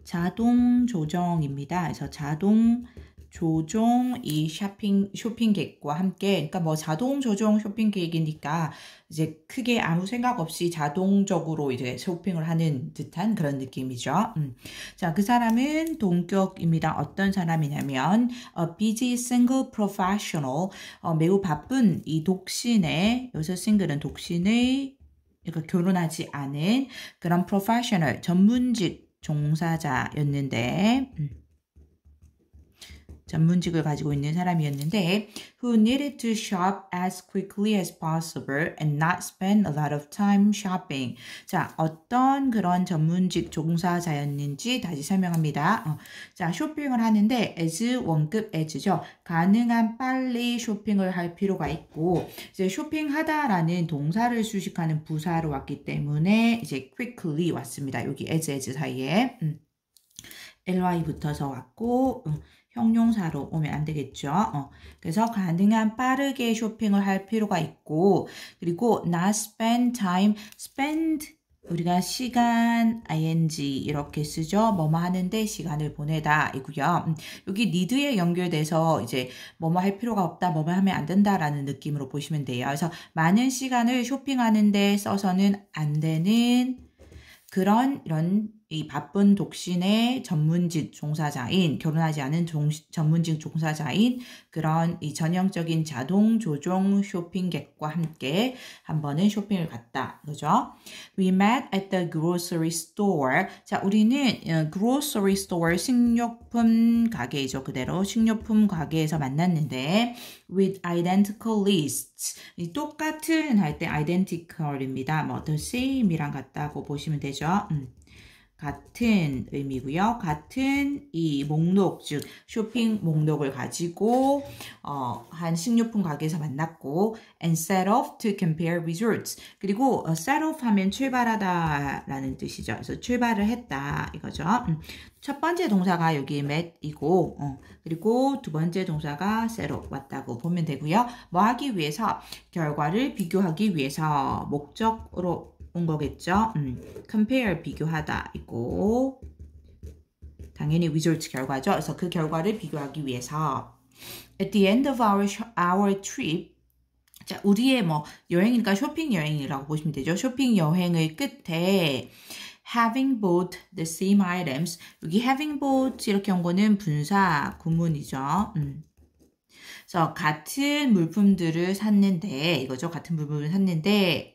자동 조정입니다. 그래서 자동 조종 이 쇼핑 계획과 함께, 그러니까 자동 조종 쇼핑 계획이니까 이제 크게 아무 생각 없이 자동적으로 이제 쇼핑을 하는 듯한 그런 느낌이죠. 자, 그 사람은 동격입니다. 어떤 사람이냐면 a busy single professional, 매우 바쁜 이 독신의, 여기서 싱글은 독신의, 그러니까 결혼하지 않은 그런 professional, 전문직 종사자였는데, 전문직을 가지고 있는 사람이었는데 who needed to shop as quickly as possible and not spend a lot of time shopping. 자, 어떤 그런 전문직 종사자였는지 다시 설명합니다. 자, 쇼핑을 하는데 as 원급 as죠. 가능한 빨리 쇼핑을 할 필요가 있고 이제 쇼핑하다라는 동사를 수식하는 부사로 왔기 때문에 이제 quickly 왔습니다. 여기 as 사이에 ly 붙어서 왔고 형용사로 오면 안 되겠죠. 그래서 가능한 빠르게 쇼핑을 할 필요가 있고 그리고 not spend time, spend 우리가 시간, ing 이렇게 쓰죠. 뭐뭐 하는데 시간을 보내다 이고요. 여기 need에 연결돼서 이제 뭐뭐 할 필요가 없다, 뭐뭐 하면 안 된다라는 느낌으로 보시면 돼요. 그래서 많은 시간을 쇼핑하는데 써서는 안 되는 그런 이런 이 바쁜 독신의 전문직 종사자인, 결혼하지 않은 전문직 종사자인 그런 이 전형적인 자동 조종 쇼핑객과 함께 한 번은 쇼핑을 갔다. 그죠? We met at the grocery store. 자, 우리는 grocery store 식료품 가게이죠. 그대로 식료품 가게에서 만났는데 with identical lists. 이 똑같은 할 때 identical입니다. the same이랑 같다고 보시면 되죠. 같은 의미고요. 같은 이 목록, 즉 쇼핑 목록을 가지고 한 식료품 가게에서 만났고 and set off to compare results. 그리고 set off 하면 출발하다라는 뜻이죠. 그래서 출발을 했다 이거죠. 첫 번째 동사가 여기 met이고 그리고 두 번째 동사가 set off 왔다고 보면 되고요. 뭐 하기 위해서? 결과를 비교하기 위해서 목적으로 온 거겠죠. compare 비교하다 있고 당연히 result 결과죠. 그래서 그 결과를 비교하기 위해서 at the end of our trip 자, 우리의 여행이니까 쇼핑 여행이라고 보시면 되죠. 쇼핑 여행의 끝에 having bought the same items 여기 having bought 이렇게 온 거는 분사 구문이죠. 그래서 같은 물품들을 샀는데 이거죠. 같은 물품을 샀는데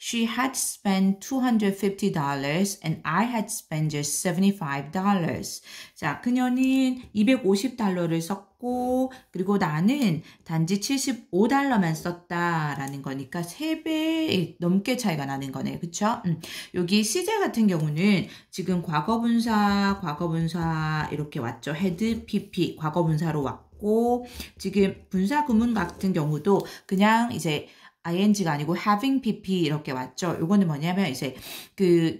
She had spent $250 and I had spent just $75. 자, 그녀는 $250를 썼고 그리고 나는 단지 $75만 썼다라는 거니까 3배 넘게 차이가 나는 거네요. 그쵸? 여기 시제 같은 경우는 지금 과거분사 이렇게 왔죠. had, pp 과거분사로 왔고 지금 분사 구문 같은 경우도 그냥 이제 ing가 아니고 having pp 이렇게 왔죠. 요거는 뭐냐면 이제 그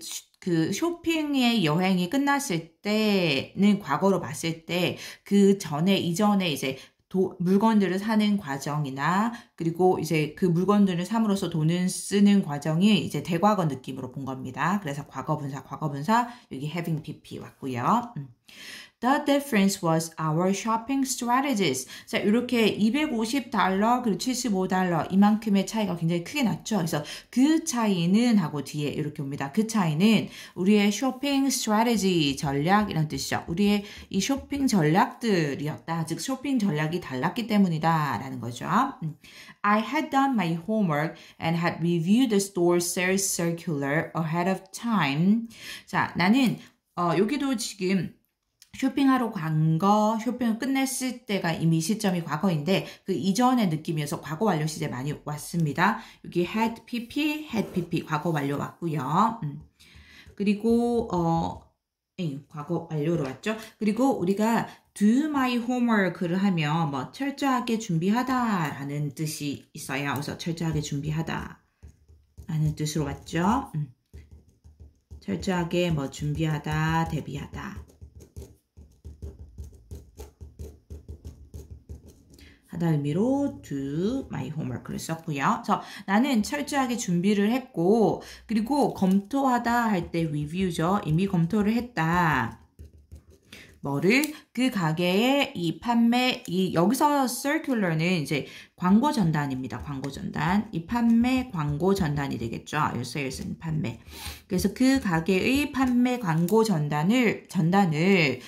쇼핑의 여행이 끝났을 때는 과거로 봤을 때 그 전에 이전에 이제 물건들을 사는 과정이나 그리고 이제 그 물건들을 삼으로써 돈을 쓰는 과정이 이제 대과거 느낌으로 본 겁니다. 그래서 과거분사 여기 having pp 왔고요. The difference was our shopping strategies. 자, 이렇게 $250 그리고 $75 이만큼의 차이가 굉장히 크게 났죠. 그래서 그 차이는 하고 뒤에 이렇게 옵니다. 그 차이는 우리의 쇼핑 strategy 전략 이런 뜻이죠. 우리의 이 쇼핑 전략들이었다. 즉 쇼핑 전략이 달랐기 때문이다 라는 거죠. I had done my homework and had reviewed the store sales circular ahead of time. 자, 나는 여기도 지금 쇼핑하러 쇼핑을 끝냈을 때가 이미 시점이 과거인데 그 이전의 느낌이어서 과거 완료 시제 많이 왔습니다. 여기 had pp 과거 완료 왔고요. 그리고 과거 완료로 왔죠. 그리고 우리가 do my homework를 하면 철저하게 준비하다라는 뜻이 있어요. 그래서 철저하게 준비하다 라는 뜻으로 왔죠. 철저하게 뭐 준비하다, 대비하다. 하다 의미로 do my homework를 썼고요. 그래서 나는 철저하게 준비를 했고 그리고 검토하다 할 때 review죠. 이미 검토를 했다. 뭐를? 그 가게의 이 판매, 여기서 circular는 이제 광고 전단입니다. 광고 전단. 이 판매 광고 전단이 되겠죠. 이 sales는 판매. 그래서 그 가게의 판매 광고 전단을 ahead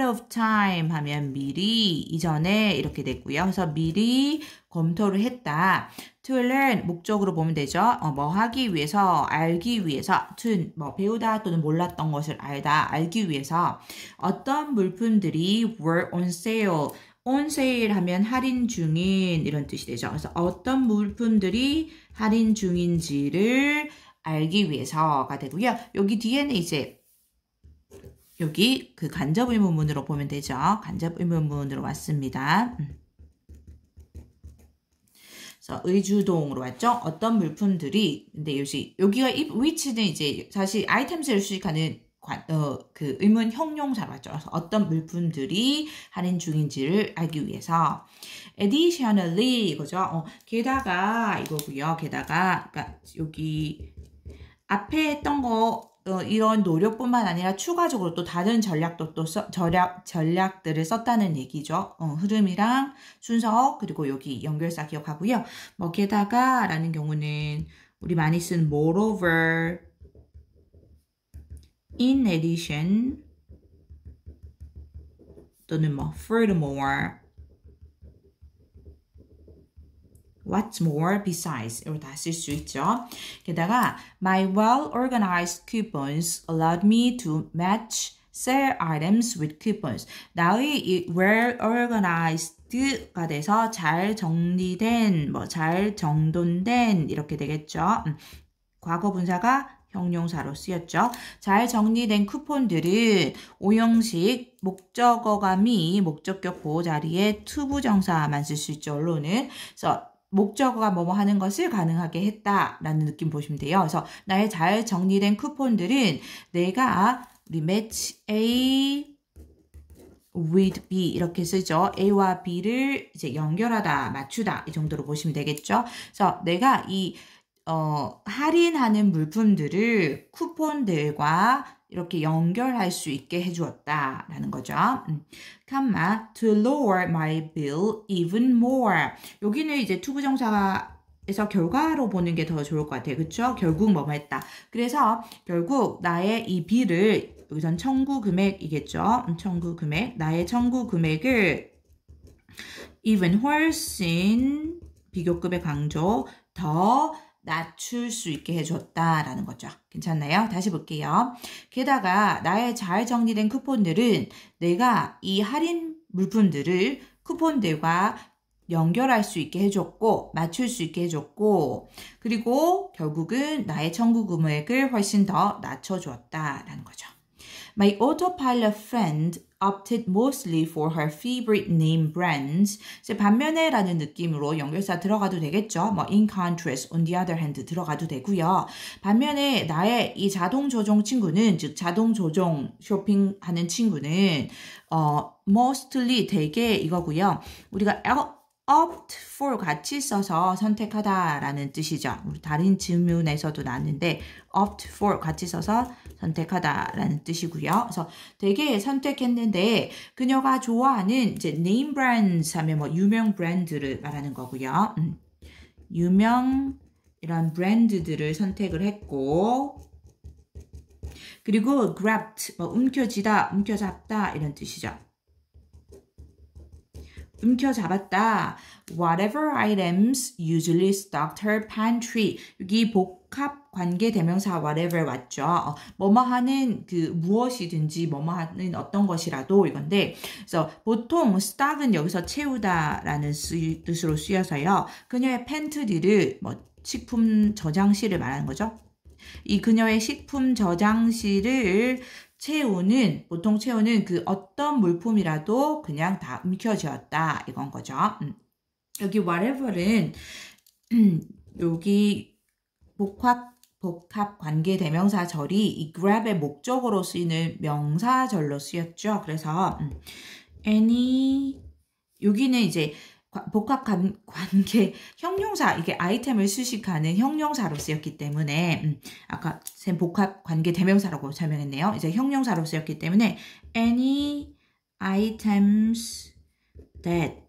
of time 하면 미리, 이전에 이렇게 됐고요. 그래서 미리 검토를 했다. to learn 목적으로 보면 되죠. 뭐 하기 위해서, 알기 위해서, to 뭐 배우다 또는 몰랐던 것을 알기 위해서 어떤 물품들이 were on sale. on sale 하면 할인 중인 이런 뜻이 되죠. 그래서 어떤 물품들이 할인 중인지를 알기 위해서가 되고요. 여기 뒤에는 이제 여기 그 간접 의문문으로 보면 되죠. 간접 의문문으로 왔습니다. 그래서 의주동으로 왔죠. 어떤 물품들이 근데 여기가 which는 이제 사실 아이템스를 수식하는 그 의문 형용사로 왔죠. 그래서 어떤 물품들이 할인 중인지를 알기 위해서 additionally 이거죠. 게다가 이거고요. 게다가 그러니까 여기 앞에 했던 거 이런 노력뿐만 아니라 추가적으로 또 다른 전략들을 썼다는 얘기죠. 흐름이랑 순서 그리고 여기 연결사 기억하고요. 뭐 게다가 라는 경우는 우리 많이 쓴 moreover, in addition 또는 뭐 furthermore, what's more, besides 이걸 다 쓸 수 있죠. 게다가 my well-organized coupons allowed me to match sale items with coupons. 나의 이 well-organized가 돼서 잘 정리된, 뭐 잘 정돈된 이렇게 되겠죠. 과거 분사가 형용사로 쓰였죠. 잘 정리된 쿠폰들은 오형식 목적어감이 목적격 보호 자리에 투부정사만 쓸 수 있죠. 언론은. 그래서 목적어가 뭐뭐 하는 것을 가능하게 했다라는 느낌 보시면 돼요. 그래서 나의 잘 정리된 쿠폰들은 내가 우리 match A with B 이렇게 쓰죠. A와 B를 이제 연결하다, 맞추다 이 정도로 보시면 되겠죠. 그래서 내가 이 할인하는 물품들을 쿠폰들과 이렇게 연결할 수 있게 해주었다라는 거죠. 컴마 to lower my bill even more. 여기는 이제 투부정사에서 결과로 보는 게 더 좋을 것 같아요. 그렇죠? 결국 뭐뭐 했다. 그래서 결국 나의 이 비를 여기선 청구 금액이겠죠. 청구 금액. 나의 청구 금액을 even 훨씬 비교급의 강조 더 낮출 수 있게 해줬다라는 거죠. 괜찮나요? 다시 볼게요. 게다가 나의 잘 정리된 쿠폰들은 내가 이 할인 물품들을 쿠폰들과 연결할 수 있게 해줬고 맞출 수 있게 해줬고 그리고 결국은 나의 청구 금액을 훨씬 더 낮춰주었다라는 거죠. My autopilot friend opted mostly for her favorite name brands. 반면에 라는 느낌으로 연결사 들어가도 되겠죠. 뭐 in contrast, on the other hand 들어가도 되고요. 반면에 나의 이 자동 조종 친구는 즉 자동 조종 쇼핑하는 친구는 mostly 되게 이거고요. 우리가 opt for 같이 써서 선택하다라는 뜻이죠. 우리 다른 지문에서도 나왔는데 opt for 같이 써서 선택하다라는 뜻이고요. 그래서 되게 선택했는데 그녀가 좋아하는 이제 name brands 하면 뭐 유명 브랜드를 말하는 거고요. 유명 이런 브랜드들을 선택을 했고 그리고 grabbed 뭐 움켜쥐다, 움켜잡다 이런 뜻이죠. 움켜잡았다. Whatever items usually stocked her pantry. 여기 복합 관계 대명사 whatever 왔죠. 뭐뭐 하는 그 무엇이든지 뭐뭐 하는 어떤 것이라도 이건데 그래서 보통 stock은 여기서 채우다라는 뜻으로 쓰여서요. 그녀의 팬트리를 뭐 식품 저장실을 말하는 거죠. 이 그녀의 식품 저장실을 보통 채우는 그 어떤 물품이라도 그냥 다 움켜쥐었다 이건 거죠. 여기 whatever는 여기 복합 복합 관계 대명사절이 이 grab의 목적으로 쓰이는 명사절로 쓰였죠. 그래서 any 여기는 이제 복합 관계 형용사 이게 아이템을 수식하는 형용사로 쓰였기 때문에 아까 복합 관계 대명사라고 설명했네요. 이제 형용사로 쓰였기 때문에 any items that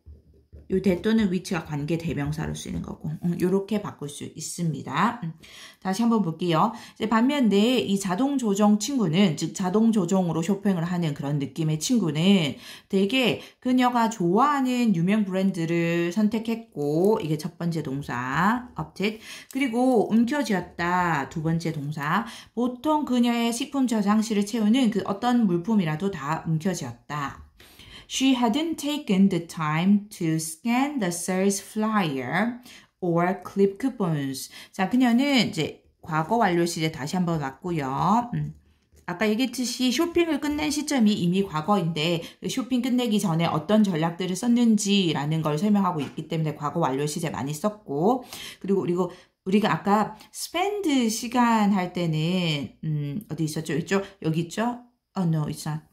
요 that 또는 which가 관계 대명사로 쓰이는 거고 요렇게 바꿀 수 있습니다. 다시 한번 볼게요. 이제 반면 이 자동 조정 친구는 즉 자동 조정으로 쇼핑을 하는 그런 느낌의 친구는 되게 그녀가 좋아하는 유명 브랜드를 선택했고 이게 첫 번째 동사 opted 그리고 움켜쥐었다 두 번째 동사 보통 그녀의 식품 저장실을 채우는 그 어떤 물품이라도 다 움켜쥐었다. She hadn't taken the time to scan the sales flyer or clip coupons. 자, 그녀는 이제 과거 완료 시제 다시 한번 왔고요. 아까 얘기했듯이 쇼핑을 끝낸 시점이 이미 과거인데 쇼핑 끝내기 전에 어떤 전략들을 썼는지라는 걸 설명하고 있기 때문에 과거 완료 시제 많이 썼고 그리고 우리가 아까 spend 시간 할 때는 어디 있었죠? 있죠? 여기 있죠? No, it's not.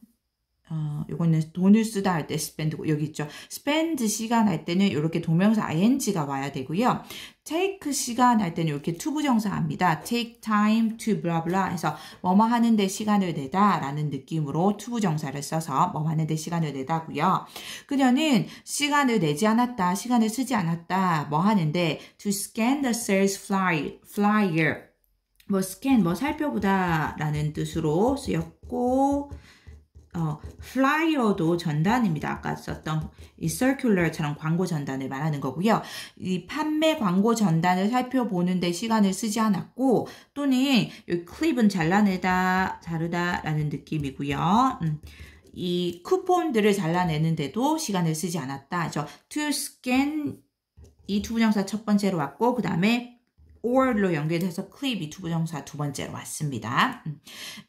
요거는 돈을 쓰다 할 때 spend고 여기 있죠. spend 시간 할 때는 이렇게 동명사 ing가 와야 되고요. take 시간 할 때는 이렇게 to 부정사합니다. take time to blah blah 해서 뭐뭐 하는데 시간을 내다 라는 느낌으로 to 부정사를 써서 뭐뭐 하는데 시간을 내다고요. 그녀는 시간을 내지 않았다, 시간을 쓰지 않았다, 뭐 하는데 to scan the sales flyer 뭐 scan 뭐 살펴보다 라는 뜻으로 쓰였고 플라이어도 전단입니다. 아까 썼던 이 circular처럼 광고 전단을 말하는 거고요. 이 판매 광고 전단을 살펴보는데 시간을 쓰지 않았고 또는 이 클립은 잘라내다, 자르다 라는 느낌이고요. 이 쿠폰들을 잘라내는데도 시간을 쓰지 않았다. 그래서 to scan 이 두 부정사 첫 번째로 왔고 그 다음에 or로 연결돼서 clip이 두 부정사 두 번째로 왔습니다.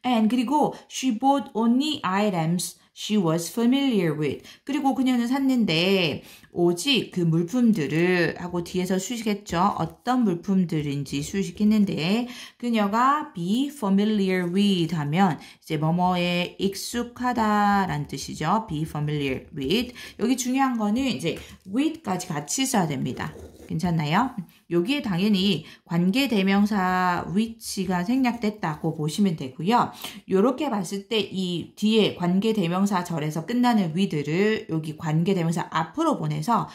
And 그리고 she bought only items she was familiar with. 그리고 그녀는 샀는데 오직 그 물품들을 하고 뒤에서 수식했죠. 어떤 물품들인지 수식했는데 그녀가 be familiar with 하면 이제 뭐뭐에 익숙하다라는 뜻이죠. be familiar with. 여기 중요한 거는 이제 with까지 같이 써야 됩니다. 괜찮나요? 여기에 당연히 관계 대명사 which가 생략됐다고 보시면 되고요. 이렇게 봤을 때 이 뒤에 관계 대명사 절에서 끝나는 with를 여기 관계 대명사 앞으로 보내서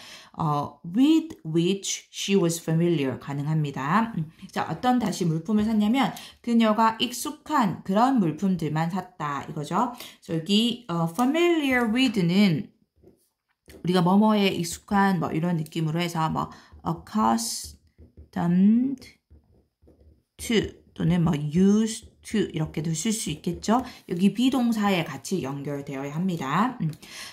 with which she was familiar 가능합니다. 자, 어떤 다시 물품을 샀냐면 그녀가 익숙한 그런 물품들만 샀다 이거죠. 여기 familiar with는 우리가 뭐뭐에 익숙한 뭐 이런 느낌으로 해서 뭐 accustomed to 또는 뭐 used to 이렇게도 쓸 수 있겠죠. 여기 비동사에 같이 연결되어야 합니다.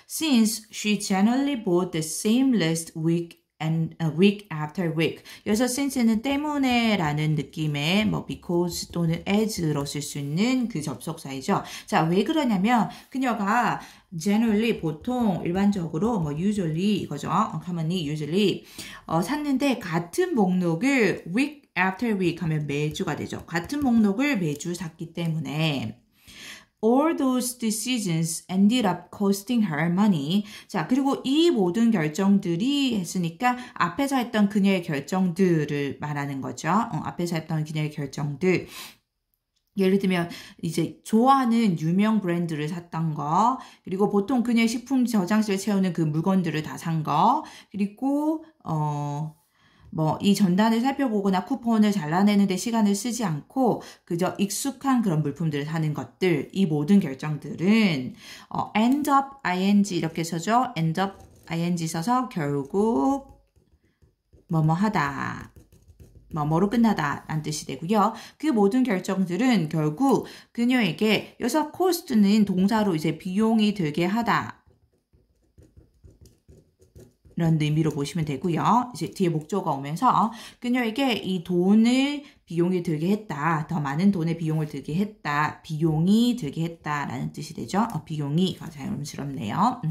Since she generally bought the same list week after week. 여기서 since는 때문에라는 느낌의 뭐 because 또는 as로 쓸 수 있는 그 접속사이죠. 자, 왜 그러냐면 그녀가 generally 보통 일반적으로 뭐 usually 이거죠. commonly usually 샀는데 같은 목록을 week after week 하면 매주가 되죠. 같은 목록을 매주 샀기 때문에 all those decisions ended up costing her money. 자, 그리고 이 모든 결정들이 했으니까 앞에서 했던 그녀의 결정들을 말하는 거죠. 앞에서 했던 그녀의 결정들. 예를 들면 이제 좋아하는 유명 브랜드를 샀던 거, 그리고 보통 그녀의 식품 저장실을 채우는 그 물건들을 다 산 거, 그리고 뭐 이 전단을 살펴보거나 쿠폰을 잘라내는데 시간을 쓰지 않고 그저 익숙한 그런 물품들을 사는 것들, 이 모든 결정들은 end up ing 이렇게 써죠. end up ing 써서 결국 뭐뭐 하다, 뭐뭐로 끝나다 라는 뜻이 되고요. 그 모든 결정들은 결국 그녀에게 여기서 cost는 동사로 이제 비용이 들게 하다 이런 의미로 보시면 되고요. 이제 뒤에 목조가 오면서 그녀에게 이 돈을 비용이 들게 했다. 더 많은 돈의 비용을 들게 했다. 비용이 들게 했다라는 뜻이 되죠. 비용이 자연스럽네요.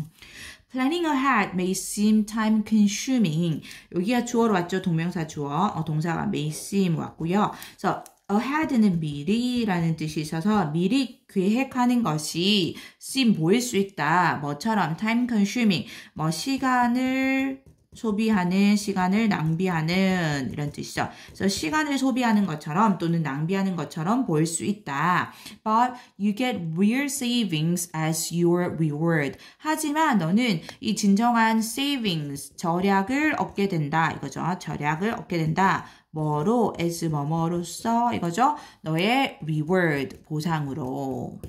Planning ahead may seem time consuming. 여기가 주어로 왔죠. 동명사 주어. 동사가 may seem 왔고요. 그래서 ahead는 미리라는 뜻이 있어서 미리 계획하는 것이 seem 보일 수 있다. 뭐처럼 time consuming, 뭐 시간을 소비하는, 시간을 낭비하는 이런 뜻이죠. 그래서 시간을 소비하는 것처럼 또는 낭비하는 것처럼 보일 수 있다. But you get real savings as your reward. 하지만 너는 이 진정한 savings, 절약을 얻게 된다. 이거죠. 절약을 얻게 된다. 뭐로? as 뭐뭐로써 이거죠. 너의 reward, 보상으로.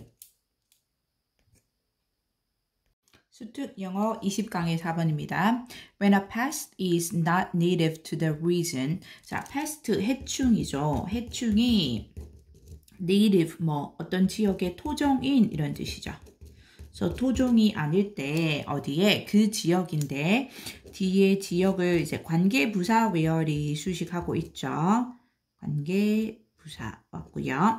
수특 영어 20강의 4번입니다. When a pest is not native to the region. 자, pest 해충이죠. 해충이 native 뭐 어떤 지역의 토종인 이런 뜻이죠. 그래서 토종이 아닐 때 어디에 그 지역인데 뒤에 지역을 이제 관계부사 where이 수식하고 있죠. 관계부사 왔고요.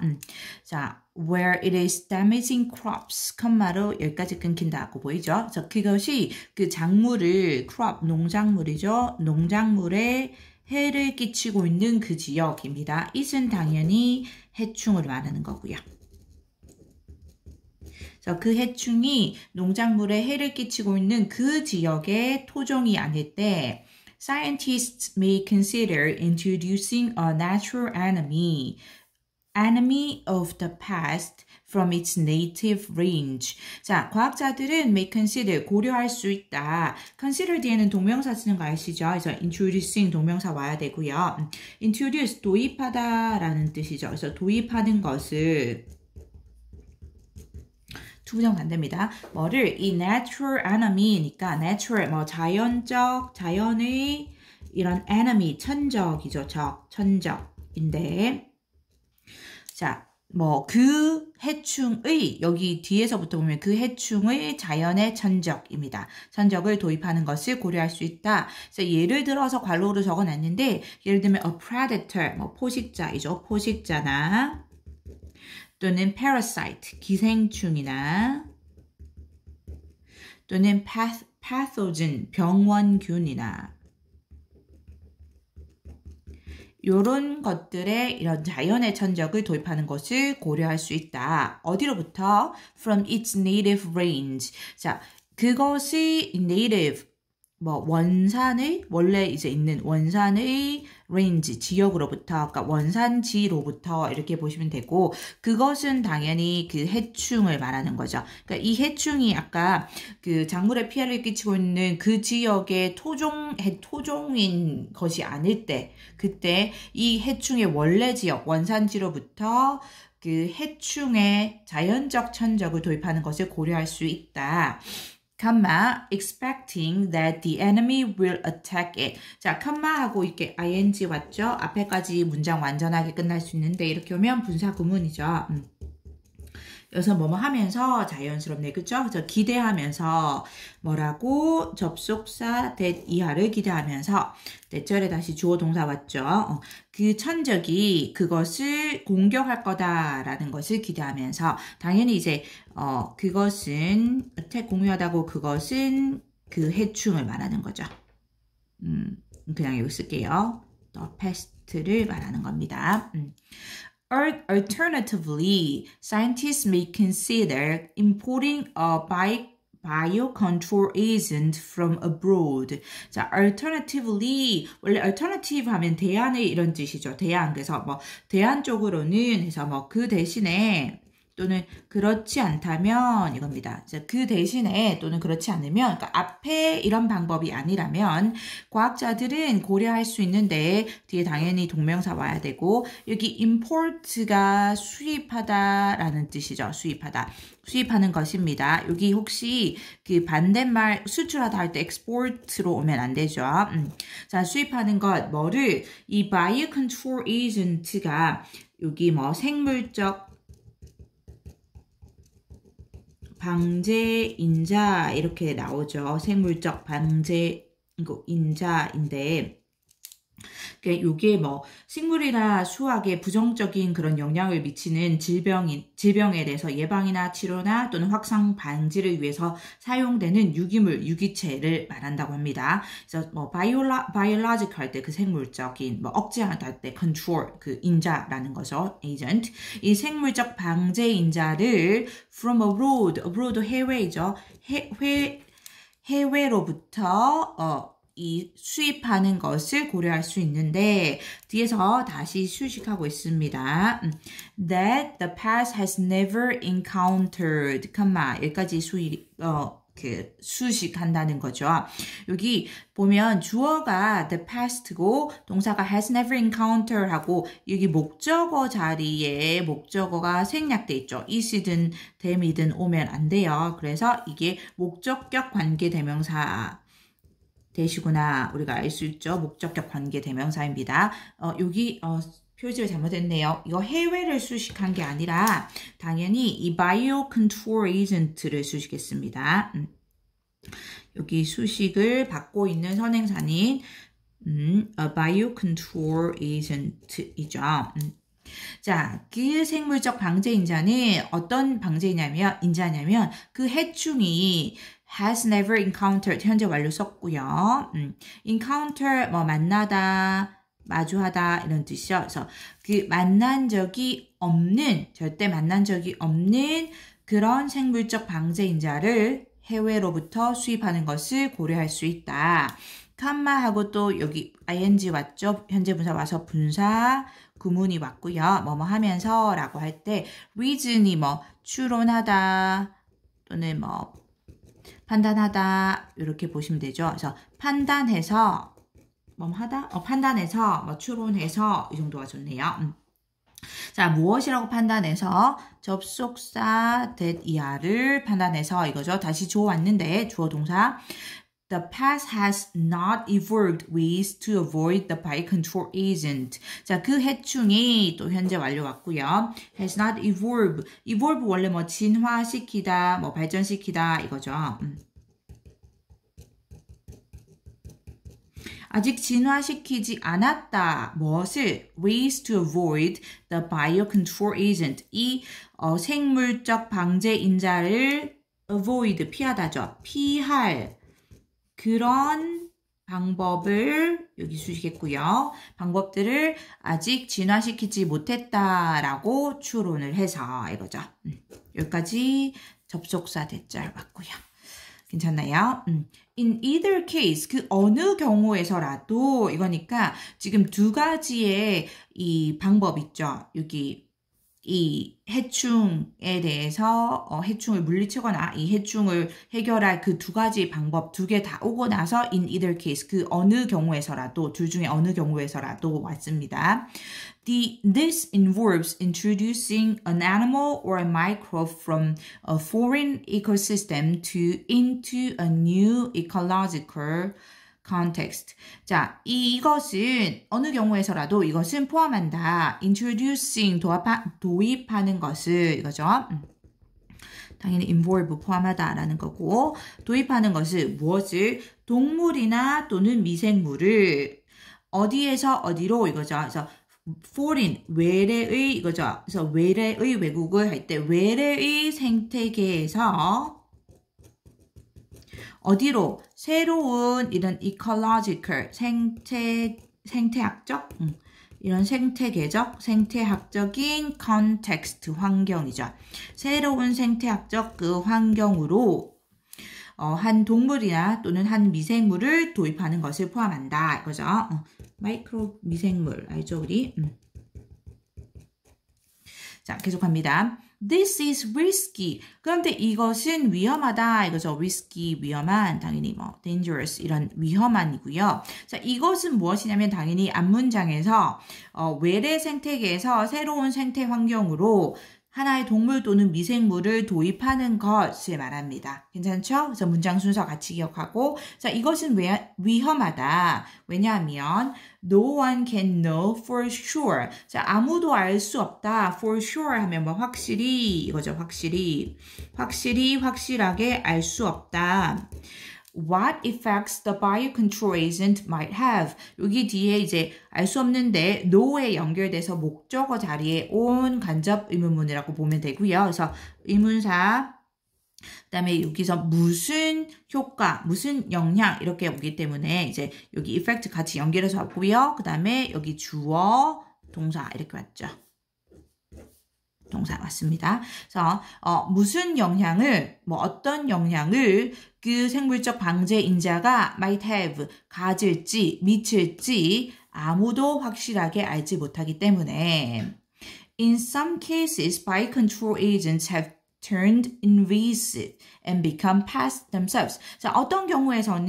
자, where it is damaging crops, 컴마로 여기까지 끊긴다고 보이죠? 그래서 그것이 그 작물을, crop, 농작물이죠. 농작물에 해를 끼치고 있는 그 지역입니다. it은 당연히 해충을 말하는 거고요. 그래서 그 해충이 농작물에 해를 끼치고 있는 그 지역의 토종이 아닐 때 scientists may consider introducing a natural enemy of the pest from its native range. 자, 과학자들은 may consider, 고려할 수 있다. consider 뒤에는 동명사 쓰는 거 아시죠? 그래서 introducing 동명사 와야 되고요. introduce, 도입하다라는 뜻이죠. 그래서 도입하는 것을 투부정 반대입니다. 뭐를? 이 natural enemy니까 natural, 뭐 자연적, 자연의 이런 enemy, 천적이죠. 천적인데 자, 뭐 그 해충의 여기 뒤에서부터 보면 그 해충의 자연의 천적입니다. 천적을 도입하는 것을 고려할 수 있다. 그래서 예를 들어서 괄호로 적어놨는데 예를 들면 a predator, 뭐 포식자이죠. 포식자나 또는 parasite, 기생충이나 또는 pathogen, 병원균이나 요런 것들의 이런 자연의 천적을 도입하는 것을 고려할 수 있다. 어디로부터? From its native range. 자, 그것이 native, 뭐 원산의, 원래 이제 있는 원산의 range, 지역으로부터, 그러니까 원산지로부터 이렇게 보시면 되고, 그것은 당연히 그 해충을 말하는 거죠. 그러니까 이 해충이 아까 그 작물에 피해를 끼치고 있는 그 지역의 토종인 것이 아닐 때, 그때 이 해충의 원래 지역, 원산지로부터 그 해충의 자연적 천적을 도입하는 것을 고려할 수 있다. expecting that the enemy will attack it. 자, 하고 이렇게 ing 왔죠? 앞에까지 문장 완전하게 끝날 수 있는데 이렇게 오면 분사 구문이죠. 여기서 뭐뭐 하면서 자연스럽네. 그쵸? 그래서 기대하면서 뭐라고? 접속사 that 이하를 기대하면서 대절에 다시 주어 동사 왔죠. 그 천적이 그것을 공격할 거다라는 것을 기대하면서 당연히 이제 그것은 attack 공유하다고 그것은 그 해충을 말하는 거죠. 그냥 여기 쓸게요. The pest를 말하는 겁니다. Alternatively, scientists may consider importing a biocontrol agent from abroad. 자, alternatively, 원래 alternative 하면 대안의 이런 뜻이죠. 대안. 그래서 뭐, 대안 쪽으로는 해서 뭐, 그 대신에 또는 그렇지 않다면 이겁니다. 그 대신에 또는 그렇지 않으면 그러니까 앞에 이런 방법이 아니라면 과학자들은 고려할 수 있는데 뒤에 당연히 동명사 와야 되고 여기 import가 수입하다라는 뜻이죠. 수입하는 것입니다. 여기 혹시 그 반대말 수출하다 할 때 export로 오면 안 되죠. 자, 수입하는 것 뭐를 이 biocontrol agent가 여기 뭐 생물적 방제인자 이렇게 나오죠. 생물적 방제 인자인데 요게 뭐 식물이나 수학에 부정적인 그런 영향을 미치는 질병에 대해서 예방이나 치료나 또는 확산 방지를 위해서 사용되는 유기물, 유기체를 말한다고 합니다. 그래서 뭐 biological 할 때 그 생물적인, 뭐 억제할 때 control 그 인자라는 거죠. agent. 이 생물적 방제 인자를 from abroad 해외이죠. 해외로부터 이 수입하는 것을 고려할 수 있는데 뒤에서 다시 수식하고 있습니다. That the past has never encountered, 여기까지 수식한다는 거죠. 여기 보면 주어가 the past고 동사가 has never encountered 하고 여기 목적어 자리에 목적어가 생략돼 있죠. is든 them이든 오면 안 돼요. 그래서 이게 목적격 관계대명사 되시구나 우리가 알 수 있죠. 목적격 관계대명사입니다. 여기 표지가 잘못됐네요. 이거 해외를 수식한 게 아니라 당연히 이 bio control agent를 수식했습니다. 여기 수식을 받고 있는 선행사는 bio control agent이죠. 자, 그 생물적 방제 인자는 어떤 방제냐면 그 해충이 has never encountered 현재 완료 썼고요. encounter 뭐 만나다, 마주하다 이런 뜻이요. 그래서 그 만난 적이 없는 절대 만난 적이 없는 그런 생물적 방제 인자를 해외로부터 수입하는 것을 고려할 수 있다. 컴마하고 또 여기 ing 왔죠. 현재 분사 와서 분사 구문이 왔고요. 뭐뭐 하면서 라고 할 때 reason이 뭐 추론하다 또는 뭐 판단하다 이렇게 보시면 되죠. 그래서 판단해서 뭐 하다? 판단해서 뭐 추론해서 이 정도가 좋네요. 자, 무엇이라고 판단해서 접속사 that 이하를 판단해서 이거죠. 다시 주어 왔는데 주어 동사 The past has not evolved ways to avoid the biocontrol agent. 자, 그 해충이 또 현재 완료 왔고요. Has not evolved. evolve 원래 뭐 진화시키다, 뭐 발전시키다 이거죠. 아직 진화시키지 않았다. 무엇을? Ways to avoid the biocontrol agent. 이 생물적 방제 인자를 avoid, 피하다죠. 피할 그런 방법을 여기 수식했고요. 방법들을 아직 진화시키지 못했다라고 추론을 해서 이거죠. 여기까지 접속사 대절 맞고요. 괜찮나요? In either case, 그 어느 경우에서라도 이거니까 지금 두 가지의 이 방법 있죠. 여기 이 해충에 대해서 해충을 물리치거나 이 해충을 해결할 그 두 가지 방법 두 개 다 오고 나서 in either case 그 어느 경우에서라도 둘 중에 어느 경우에서라도 왔습니다. This involves introducing an animal or a microbe from a foreign ecosystem into a new ecological context. 자, 이것은 어느 경우에서라도 이것은 포함한다. introducing 도입하는 것을 이거죠. 당연히 involve 포함하다라는 거고 도입하는 것을 무엇을 동물이나 또는 미생물을 어디에서 어디로 이거죠. 그래서 foreign 외래의 이거죠. 그래서 외래의 외국을 할 때 외래의 생태계에서 어디로 새로운 이런 ecological 생태학적 이런 생태학적인 context 환경이죠. 새로운 생태학적 그 환경으로 한 동물이나 또는 한 미생물을 도입하는 것을 포함한다. 이거죠. 마이크로 미생물 알죠 우리? 자 계속합니다. This is risky. 그런데 이것은 위험하다. 이거죠. risky, 위험한. 당연히 뭐 dangerous 이런 위험한이고요. 자, 이것은 무엇이냐면 당연히 앞문장에서 외래 생태계에서 새로운 생태 환경으로 하나의 동물 또는 미생물을 도입하는 것을 말합니다. 괜찮죠? 그래서 문장 순서 같이 기억하고 자, 이것은 위험하다. 왜냐하면 no one can know for sure. 자, 아무도 알 수 없다. for sure 하면 뭐 확실히 이거죠. 확실하게 알 수 없다. what effects the biocontrol agent might have. 여기 뒤에 이제 알 수 없는데 no에 연결돼서 목적어 자리에 온 간접 의문문이라고 보면 되고요. 그래서 의문사 그다음에 여기서 무슨 효과, 무슨 영향 이렇게 오기 때문에 이제 여기 effect 같이 연결해서 왔고요. 그다음에 여기 주어, 동사 이렇게 왔죠. 동사 왔습니다. 그래서 무슨 영향을, 어떤 영향을 그 생물적 방제 인자가 might have, 가질지, 미칠지 아무도 확실하게 알지 못하기 때문에 In some cases, biocontrol agents have turned invasive and become pests themselves. 자, 어떤 경우에서는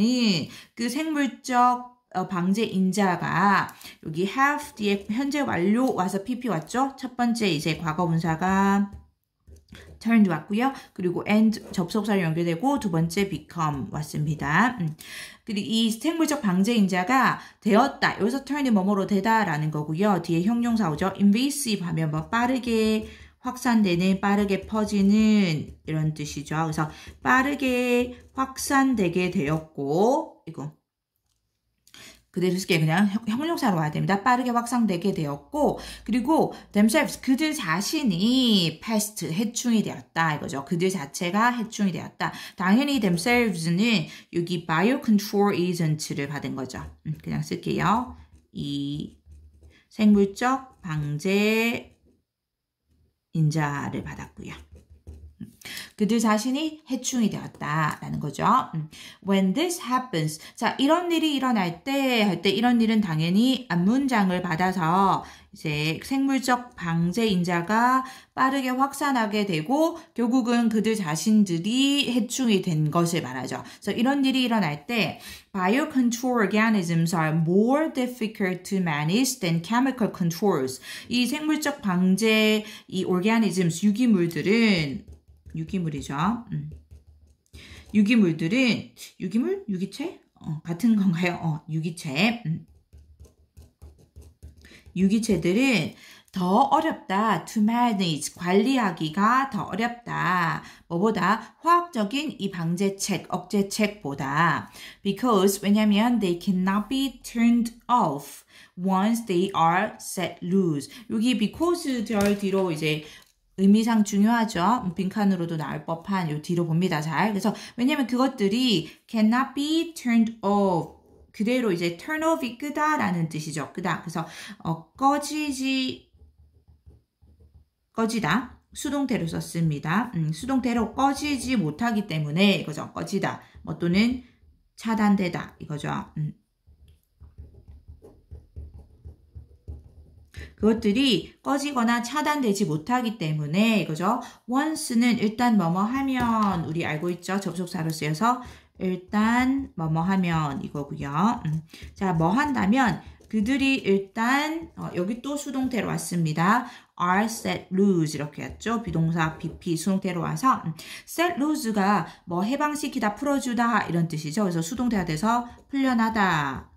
그 생물적 방제 인자가 여기 have 뒤에 현재 완료 와서 pp 왔죠? 첫 번째 이제 과거 분사가 turned 왔고요. 그리고 and 접속사로 연결되고 두 번째 become 왔습니다. 그리고 이 생물적 방제 인자가 되었다. 여기서 turn이 뭐뭐로 되다라는 거고요. 뒤에 형용사 오죠. invasive 하면 빠르게 확산되는, 빠르게 퍼지는 이런 뜻이죠. 그래서 빠르게 확산되게 되었고 이거 그대로 쓸게 그냥 형용사로 와야 됩니다. 빠르게 확산되게 되었고 그리고 themselves 그들 자신이 pest 해충이 되었다 이거죠. 그들 자체가 해충이 되었다. 당연히 themselves는 여기 biocontrol agent를 받은 거죠. 그냥 쓸게요. 이 생물적 방제 인자를 받았고요. 그들 자신이 해충이 되었다라는 거죠. When this happens, 자 이런 일이 일어날 때 할 때 이런 일은 당연히 앞문장을 받아서 이제 생물적 방제 인자가 빠르게 확산하게 되고 결국은 그들 자신들이 해충이 된 것을 말하죠. 그래서 이런 일이 일어날 때 biocontrol organisms are more difficult to manage than chemical controls. 이 생물적 방제 이 organisms 유기물이죠. 유기물들은 유기체? 같은 건가요? 유기체. 유기체들은 더 어렵다. to manage, 관리하기가 더 어렵다. 뭐보다? 화학적인 이 방제책, 억제책보다. Because, 왜냐면 they cannot be turned off once they are set loose. 여기 because 절 뒤로 이제 의미상 중요하죠. 빈칸으로도 나올 법한 요 뒤로 봅니다. 잘. 그래서 왜냐면 그것들이 cannot be turned off. 그대로 이제 turn off이 끄다라는 뜻이죠. 끄다. 그래서 꺼지다. 수동태로 썼습니다. 수동태로 꺼지지 못하기 때문에 이거죠. 꺼지다. 또는 차단되다. 이거죠. 그것들이 꺼지거나 차단되지 못하기 때문에 이거죠. once는 일단 뭐뭐 하면 우리 알고 있죠. 접속사로 쓰여서 일단 뭐뭐 하면 이거고요. 자, 뭐 한다면 그들이 일단 여기 또 수동태로 왔습니다. are set loose 이렇게 했죠. 비동사 BP 수동태로 와서 set loose가 뭐 해방시키다, 풀어주다 이런 뜻이죠. 그래서 수동태가 돼서 풀려나다.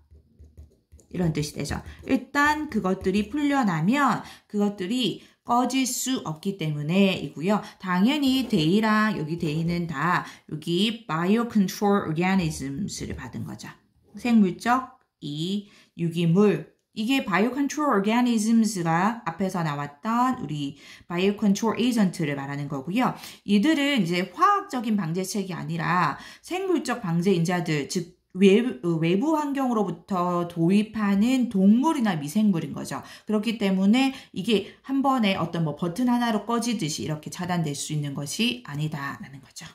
이런 뜻이 되죠. 일단 그것들이 풀려나면 그것들이 꺼질 수 없기 때문에 이고요. 당연히 they랑 여기 they는 다 여기 biocontrol organisms를 받은 거죠. 생물적 이 유기물. 이게 biocontrol organisms가 앞에서 나왔던 우리 biocontrol agent를 말하는 거고요. 이들은 이제 화학적인 방제책이 아니라 생물적 방제 인자들, 즉 외부 환경으로부터 도입하는 동물이나 미생물인 거죠. 그렇기 때문에 이게 한 번에 어떤 버튼 하나로 꺼지듯이 이렇게 차단될 수 있는 것이 아니다라는 거죠.